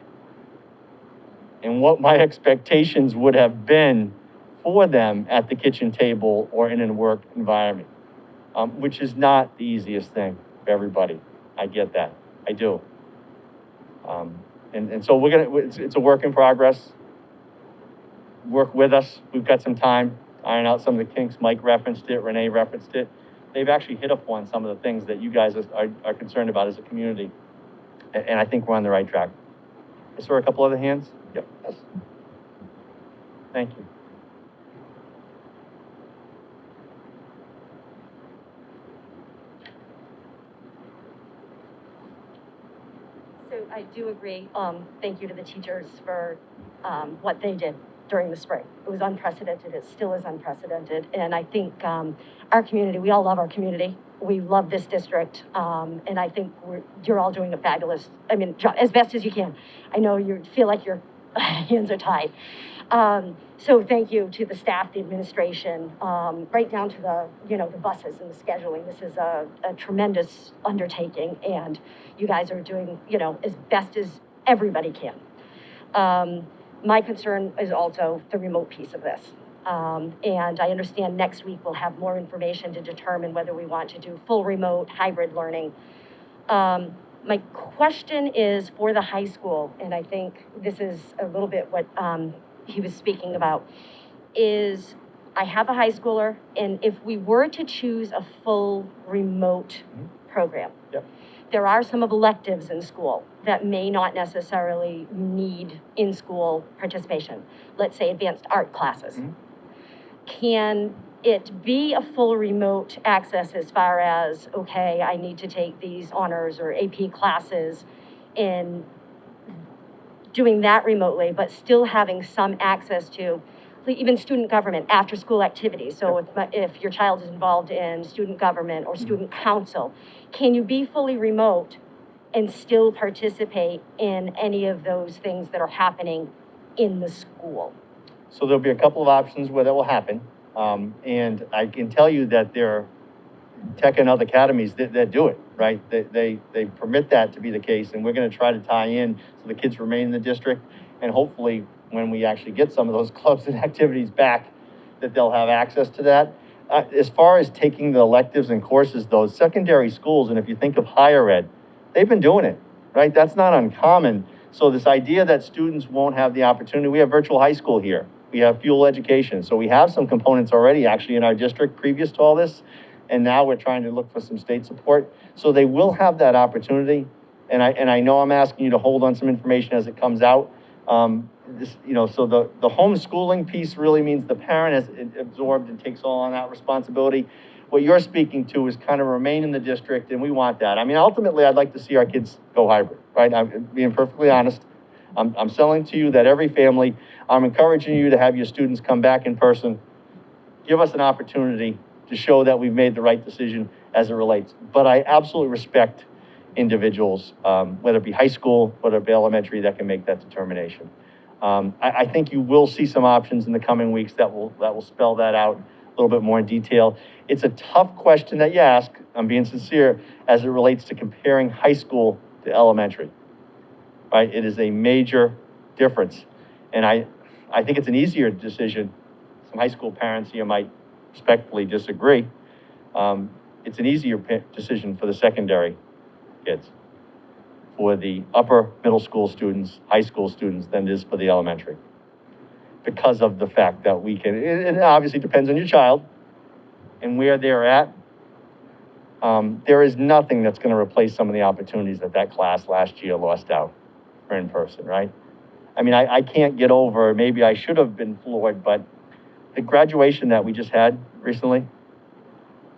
and what my expectations would have been for them at the kitchen table or in a work environment, which is not the easiest thing for everybody. I get that. I do. And so it's a work in progress. Work with us. We've got some time, iron out some of the kinks. Mike referenced it, Renee referenced it. They've actually hit upon some of the things that you guys are concerned about as a community. And I think we're on the right track. I saw a couple other hands. Yep. Yes. Thank you. So I do agree. Thank you to the teachers for what they did during the spring. It was unprecedented. It still is unprecedented. And I think our community, we all love our community. We love this district. And I think you're all doing a fabulous, job, as best as you can. I know you feel like your hands are tied. So thank you to the staff, the administration, right down to the buses and the scheduling. This is a tremendous undertaking, and you guys are doing, as best as everybody can. My concern is also the remote piece of this. And I understand next week we'll have more information to determine whether we want to do full remote, hybrid learning. My question is for the high school, and I think this is a little bit what he was speaking about, is I have a high schooler, and if we were to choose a full remote program, Yep. there are some electives in school that may not necessarily need in-school participation. Let's say advanced art classes. Can it be a full remote access as far as, okay, I need to take these honors or AP classes in doing that remotely, but still having some access to even student government, after-school activities. So if your child is involved in student government or student council, can you be fully remote and still participate in any of those things that are happening in the school? So there'll be a couple of options where that will happen. And I can tell you that there are tech and other academies that do it, right? They permit that to be the case, and we're going to try to tie in so the kids remain in the district, and hopefully when we actually get some of those clubs and activities back, that they'll have access to that. As far as taking the electives and courses, those secondary schools, and if you think of higher ed, they've been doing it, right? That's not uncommon. So this idea that students won't have the opportunity, we have virtual high school here. We have fuel education. So we have some components already actually in our district previous to all this. And now we're trying to look for some state support. So they will have that opportunity. And I know I'm asking you to hold on some information as it comes out. So the homeschooling piece really means the parent has absorbed and takes all on that responsibility. What you're speaking to is kind of remain in the district, and we want that. I mean, ultimately, I'd like to see our kids go hybrid, right? I'm being perfectly honest. I'm selling to you that every family, I'm encouraging you to have your students come back in person. Give us an opportunity to show that we've made the right decision as it relates. But I absolutely respect individuals, whether it be high school, whether it be elementary, that can make that determination. I think you will see some options in the coming weeks that will spell that out a little bit more in detail. It's a tough question that you ask, I'm being sincere, as it relates to comparing high school to elementary, right? It is a major difference. And I think it's an easier decision. Some high school parents here might respectfully disagree. It's an easier decision for the secondary kids, for the upper middle school students, high school students, than it is for the elementary. Because of the fact that we can, it obviously depends on your child and where they're at. There is nothing that's going to replace some of the opportunities that class last year lost out for in person, right? I mean, I can't get over, maybe I should have been floored, but the graduation that we just had recently,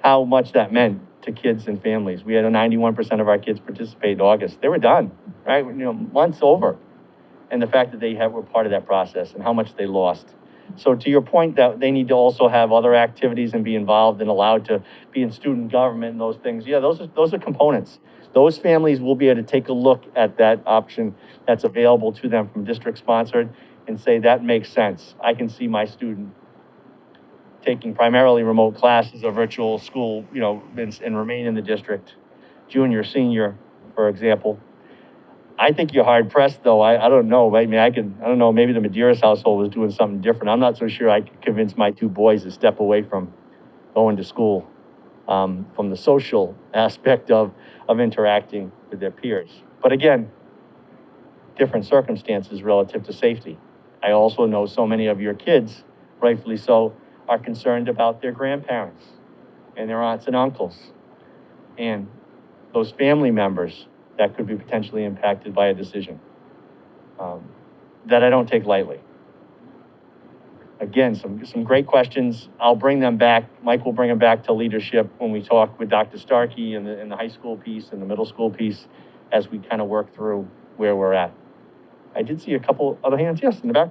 how much that meant to kids and families. We had 91% of our kids participate in August. They were done, right? Months over. And the fact that they were part of that process and how much they lost. So to your point that they need to also have other activities and be involved and allowed to be in student government and those things. Yeah, those are components. Those families will be able to take a look at that option that's available to them from district sponsored and say that makes sense. I can see my student taking primarily remote classes or virtual school, and remain in the district, junior, senior, for example. I think you're hard pressed though. I don't know. I mean, I don't know, maybe the Medeiros household was doing something different. I'm not so sure I could convince my two boys to step away from going to school, from the social aspect of interacting with their peers. But again, different circumstances relative to safety. I also know so many of your kids, rightfully so, are concerned about their grandparents and their aunts and uncles and those family members that could be potentially impacted by a decision that I don't take lightly. Again, some great questions. I'll bring them back. Mike will bring them back to leadership when we talk with Dr. Starkey and the high school piece and the middle school piece as we kind of work through where we're at. I did see a couple other hands. Yes, in the back.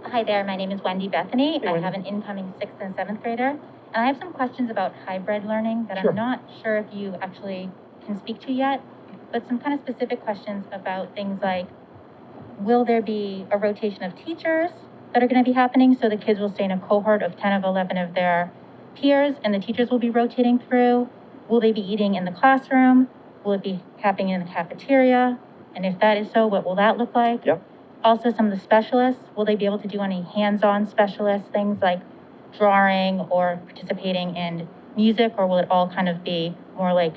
Hi there, my name is Wendy Bethany. Hey, I Wendy. have an incoming 6th and 7th grader, and I have some questions about hybrid learning that Sure. I'm not sure if you actually can speak to yet, but some kind of specific questions about things like, will there be a rotation of teachers that are going to be happening so the kids will stay in a cohort of 10 of 11 of their peers and the teachers will be rotating through? Will they be eating in the classroom? Will it be happening in the cafeteria? And if that is so, what will that look like? Yep. Also, some of the specialists, will they be able to do any hands-on specialist things like drawing or participating in music, or will it all kind of be more like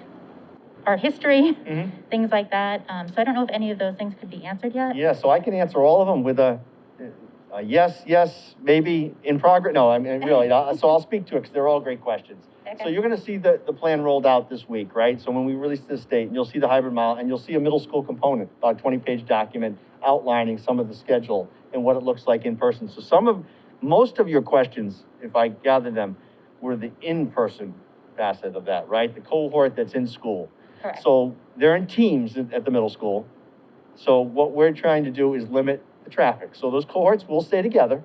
our history, Mhm. things like that. So I don't know if any of those things could be answered yet. Yeah, so I can answer all of them with a yes, maybe, in progress. No, I mean, really, so I'll speak to it, because they're all great questions. So Okay. you're gonna see the plan rolled out this week, right? So when we release the state, and you'll see the hybrid model, and you'll see a middle school component, about a 20-page document outlining some of the schedule and what it looks like in person. So most of your questions, if I gather them, were the in-person facet of that, right? The cohort that's in school. Correct. So they're in teams at the middle school. So what we're trying to do is limit the traffic. So those cohorts will stay together.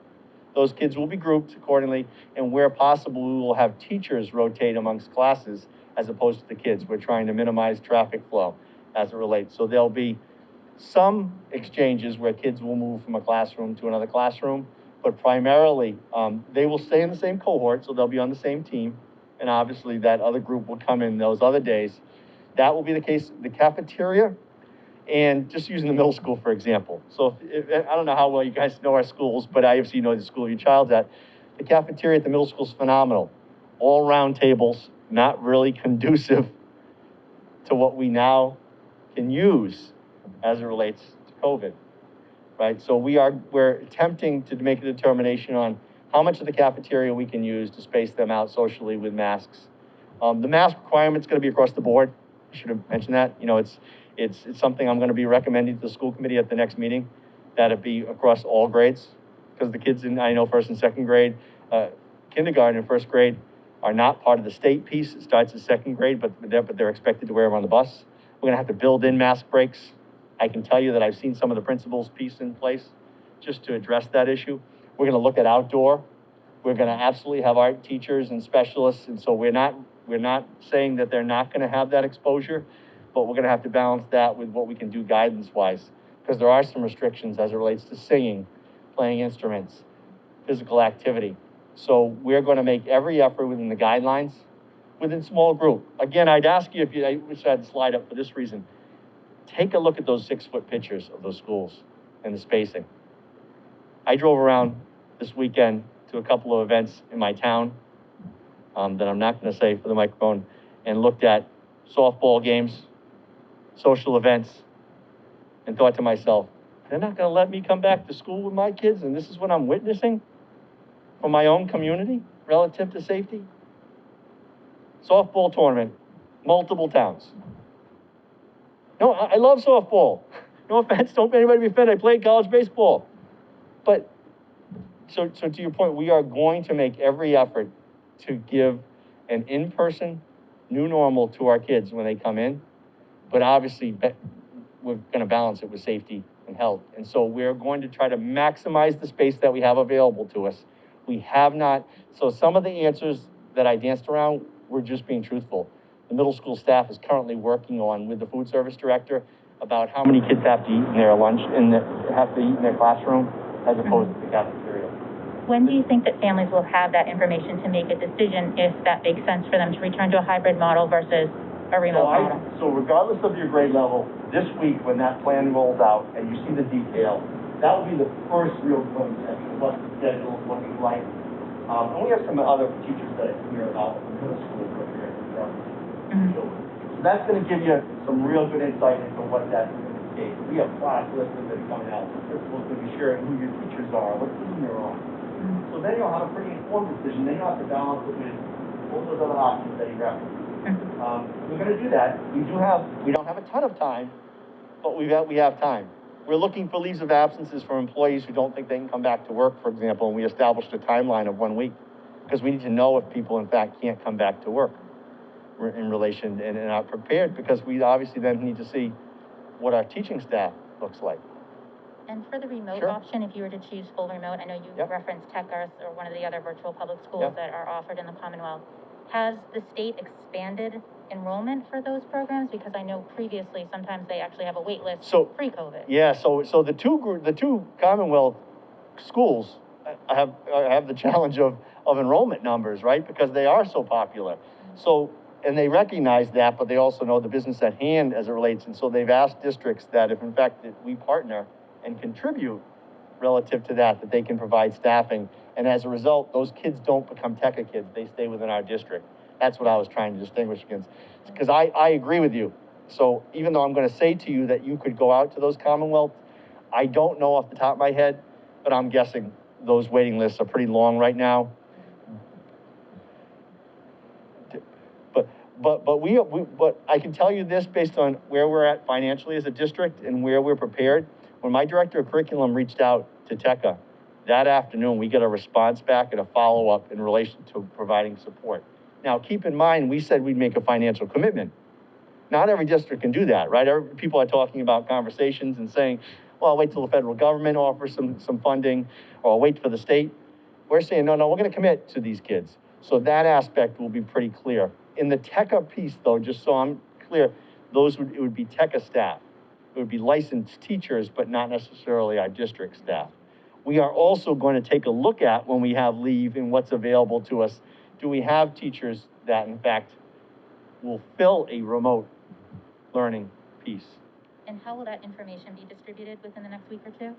Those kids will be grouped accordingly, and where possible, we will have teachers rotate amongst classes as opposed to the kids. We're trying to minimize traffic flow as it relates. So there'll be some exchanges where kids will move from a classroom to another classroom, but primarily, they will stay in the same cohort, so they'll be on the same team. And obviously, that other group will come in those other days. That will be the case. The cafeteria, and just using the middle school, for example. So I don't know how well you guys know our schools, but I obviously know the school your child's at. The cafeteria at the middle school is phenomenal. All round tables, not really conducive to what we now can use as it relates to COVID, right? So we're attempting to make a determination on how much of the cafeteria we can use to space them out socially with masks. The mask requirement's gonna be across the board. I should have mentioned that. You know, it's something I'm gonna be recommending to the school committee at the next meeting, that it be across all grades. Because the kids in, I know, first and second grade, kindergarten and first grade are not part of the state piece. It starts at second grade, but they're expected to wear them on the bus. We're gonna have to build in mask breaks. I can tell you that I've seen some of the principals' piece in place just to address that issue. We're gonna look at outdoor. We're gonna absolutely have art teachers and specialists, and so we're not saying that they're not gonna have that exposure, but we're gonna have to balance that with what we can do guidance-wise, because there are some restrictions as it relates to singing, playing instruments, physical activity. So we're gonna make every effort within the guidelines, within small group. Again, I'd ask you, I wish I had the slide up for this reason, take a look at those 6-foot pictures of those schools and the spacing. I drove around this weekend to a couple of events in my town, that I'm not gonna say for the microphone, and looked at softball games, social events, and thought to myself, they're not gonna let me come back to school with my kids, and this is what I'm witnessing from my own community relative to safety? Softball tournament, multiple towns. No, I love softball. No offense, don't anybody be offended, I played college baseball. But, so to your point, we are going to make every effort to give an in-person new normal to our kids when they come in, but obviously we're gonna balance it with safety and health. And so we're going to try to maximize the space that we have available to us. We have not, so some of the answers that I danced around were just being truthful. The middle school staff is currently working on, with the food service director, about how many kids have to eat in their lunch, have to eat in their classroom, as opposed to the cafeteria. When do you think that families will have that information to make a decision if that makes sense for them to return to a hybrid model versus a remote model? So regardless of your grade level, this week when that plan rolls out and you see the detail, that will be the first real glimpse at what the schedule is looking like. And we have some other teachers that hear about the middle school program. So that's going to give you some real good insight into what that's going to be. We have class lists that are coming out. The principal's going to be sharing who your teachers are, what team you're on. So then you'll have a pretty informed decision. Then you'll have to balance it with all those other options that you referenced. We're going to do that. We don't have a ton of time, but we have time. We're looking for leaves of absences for employees who don't think they can come back to work, for example, and we established a timeline of 1 week, because we need to know if people, in fact, can't come back to work in relation and are prepared, because we obviously then need to see what our teaching staff looks like. And for the remote Sure. option, if you were to choose full remote, I know you Yep. referenced Tech-Earth or one of the other virtual public schools Yep. that are offered in the Commonwealth. Has the state expanded enrollment for those programs? Because I know previously, sometimes they actually have a wait list So- pre-COVID. Yeah, so the two Commonwealth schools have the challenge of enrollment numbers, right? Because they are so popular. So, and they recognize that, but they also know the business at hand as it relates. And so they've asked districts that if in fact that we partner and contribute relative to that they can provide staffing. And as a result, those kids don't become TECA kids, they stay within our district. That's what I was trying to distinguish against. Because I agree with you. So even though I'm going to say to you that you could go out to those Commonwealth, I don't know off the top of my head, but I'm guessing those waiting lists are pretty long right now. But I can tell you this based on where we're at financially as a district and where we're prepared. When my director of curriculum reached out to TECA that afternoon, we got a response back and a follow-up in relation to providing support. Now, keep in mind, we said we'd make a financial commitment. Not every district can do that, right? People are talking about conversations and saying, well, I'll wait till the federal government offers some funding, or I'll wait for the state. We're saying, no, we're going to commit to these kids. So that aspect will be pretty clear. In the TECA piece, though, just so I'm clear, it would be TECA staff. It would be licensed teachers, but not necessarily our district staff. We are also going to take a look at, when we have leave and what's available to us, do we have teachers that, in fact, will fill a remote learning piece? And how will that information be distributed within the next week or two?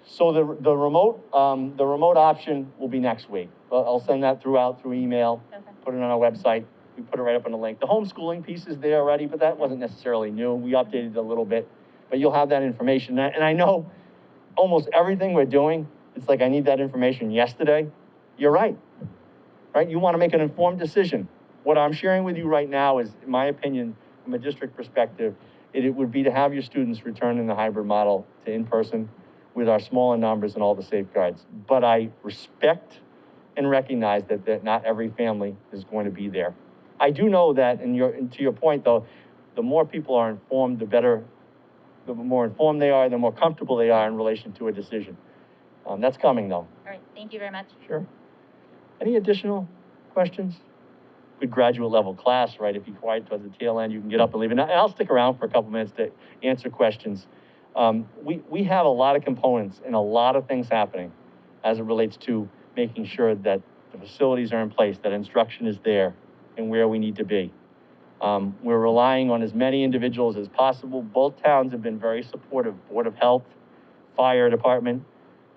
So the remote option will be next week. I'll send that through email, Okay. put it on our website. We put it right up on the link. The homeschooling piece is there already, but that wasn't necessarily new. We updated it a little bit, but you'll have that information. And I know almost everything we're doing, it's like, I need that information yesterday. You're right? You want to make an informed decision. What I'm sharing with you right now is, in my opinion, from a district perspective, it would be to have your students return in the hybrid model to in-person with our smaller numbers and all the safeguards. But I respect and recognize that not every family is going to be there. I do know that, and to your point though, the more people are informed, the better, the more informed they are, the more comfortable they are in relation to a decision. That's coming though. All right, thank you very much. Sure. Any additional questions? Good graduate level class, right? If you're quiet towards the tail end, you can get up and leave. And I'll stick around for a couple minutes to answer questions. We have a lot of components and a lot of things happening as it relates to making sure that the facilities are in place, that instruction is there and where we need to be. We're relying on as many individuals as possible. Both towns have been very supportive, Board of Health, Fire Department,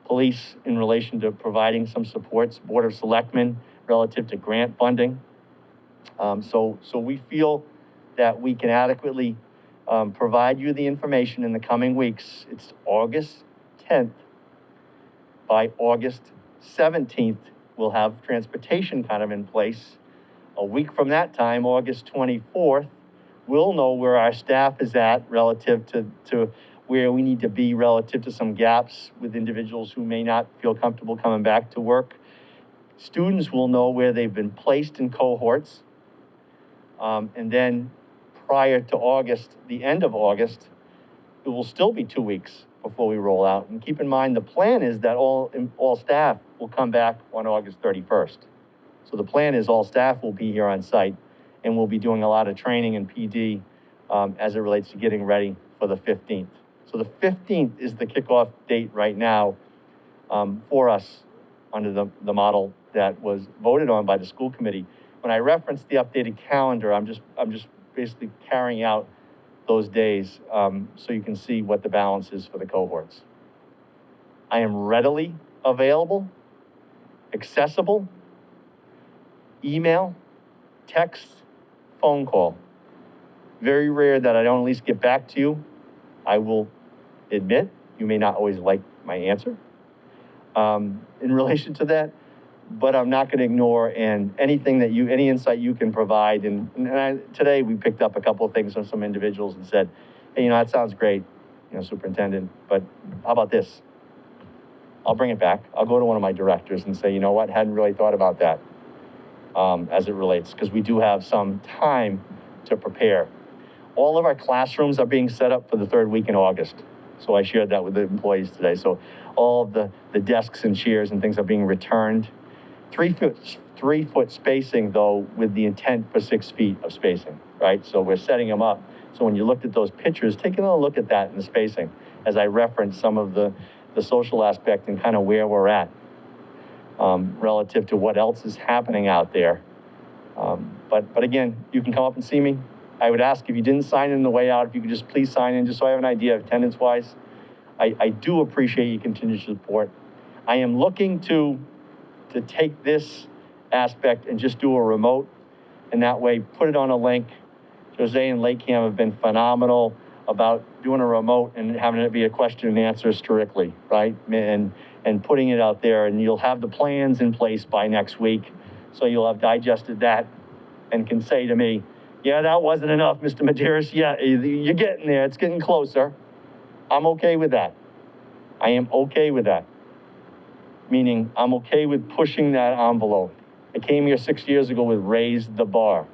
Police in relation to providing some supports, Board of Selectmen relative to grant funding. So we feel that we can adequately provide you the information in the coming weeks. It's August 10th. By August 17th, we'll have transportation kind of in place. A week from that time, August 24th, we'll know where our staff is at relative to where we need to be relative to some gaps with individuals who may not feel comfortable coming back to work. Students will know where they've been placed in cohorts. And then prior to August, the end of August, it will still be 2 weeks before we roll out. And keep in mind, the plan is that all staff will come back on August 31st. So the plan is all staff will be here on site, and we'll be doing a lot of training and PD as it relates to getting ready for the 15th. So the 15th is the kickoff date right now for us under the model that was voted on by the school committee. When I reference the updated calendar, I'm just basically carrying out those days so you can see what the balance is for the cohorts. I am readily available, accessible, email, text, phone call. Very rare that I don't at least get back to you. I will admit you may not always like my answer in relation to that, but I'm not going to ignore any insight you can provide. And today we picked up a couple of things from some individuals and said, hey, that sounds great, superintendent, but how about this? I'll bring it back. I'll go to one of my directors and say, what, hadn't really thought about that as it relates, because we do have some time to prepare. All of our classrooms are being set up for the third week in August. So I shared that with the employees today. So all of the desks and chairs and things are being returned. 3 foot spacing though, with the intent for 6 feet of spacing, right? So we're setting them up. So when you looked at those pictures, take a look at that in the spacing as I referenced some of the social aspect and kind of where we're at relative to what else is happening out there. But again, you can come up and see me. I would ask if you didn't sign in on the way out, if you could just please sign in, just so I have an idea of attendance-wise. I do appreciate your continued support. I am looking to take this aspect and just do a remote, and that way put it on a link, Jose and LakeCAM have been phenomenal about doing a remote and having it be a question and answer strictly, right? And putting it out there, and you'll have the plans in place by next week. So you'll have digested that and can say to me, yeah, that wasn't enough, Mr. Maderis. Yeah, you're getting there. It's getting closer. I'm okay with that. I am okay with that. Meaning I'm okay with pushing that envelope. I came here 6 years ago with raise the bar.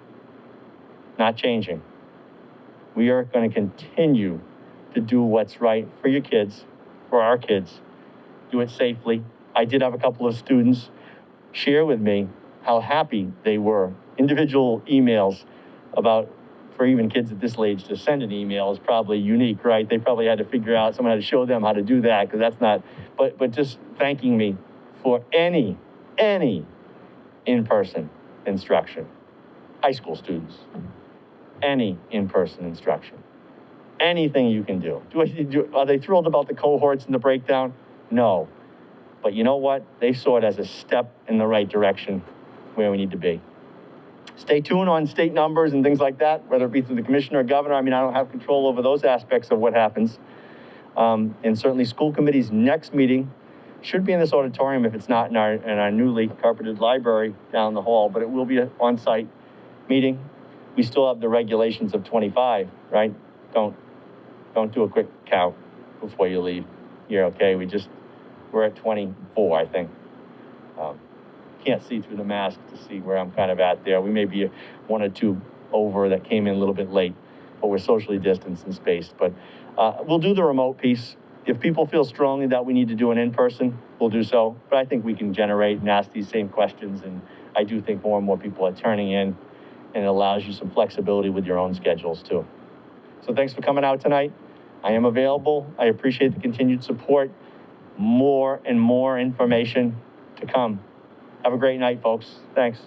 Not changing. We are going to continue to do what's right for your kids, for our kids. Do it safely. I did have a couple of students share with me how happy they were. Individual emails about, for even kids at this age to send an email is probably unique, right? They probably had to figure out, someone had to show them how to do that, because that's not, but just thanking me for any in-person instruction. High school students, any in-person instruction. Anything you can do. Are they thrilled about the cohorts and the breakdown? No. But you know what? They saw it as a step in the right direction where we need to be. Stay tuned on state numbers and things like that, whether it be through the commissioner or governor. I mean, I don't have control over those aspects of what happens. And certainly school committee's next meeting should be in this auditorium if it's not in our newly carpeted library down the hall, but it will be an on-site meeting. We still have the regulations of 25, right? Don't do a quick count before you leave. You're okay. We're at 24, I think. Can't see through the mask to see where I'm kind of at there. We may be one or two over that came in a little bit late, but we're socially distanced and spaced. But we'll do the remote piece. If people feel strongly that we need to do an in-person, we'll do so. But I think we can generate and ask these same questions. And I do think more and more people are turning in, and it allows you some flexibility with your own schedules too. So thanks for coming out tonight. I am available. I appreciate the continued support. More and more information to come. Have a great night, folks. Thanks.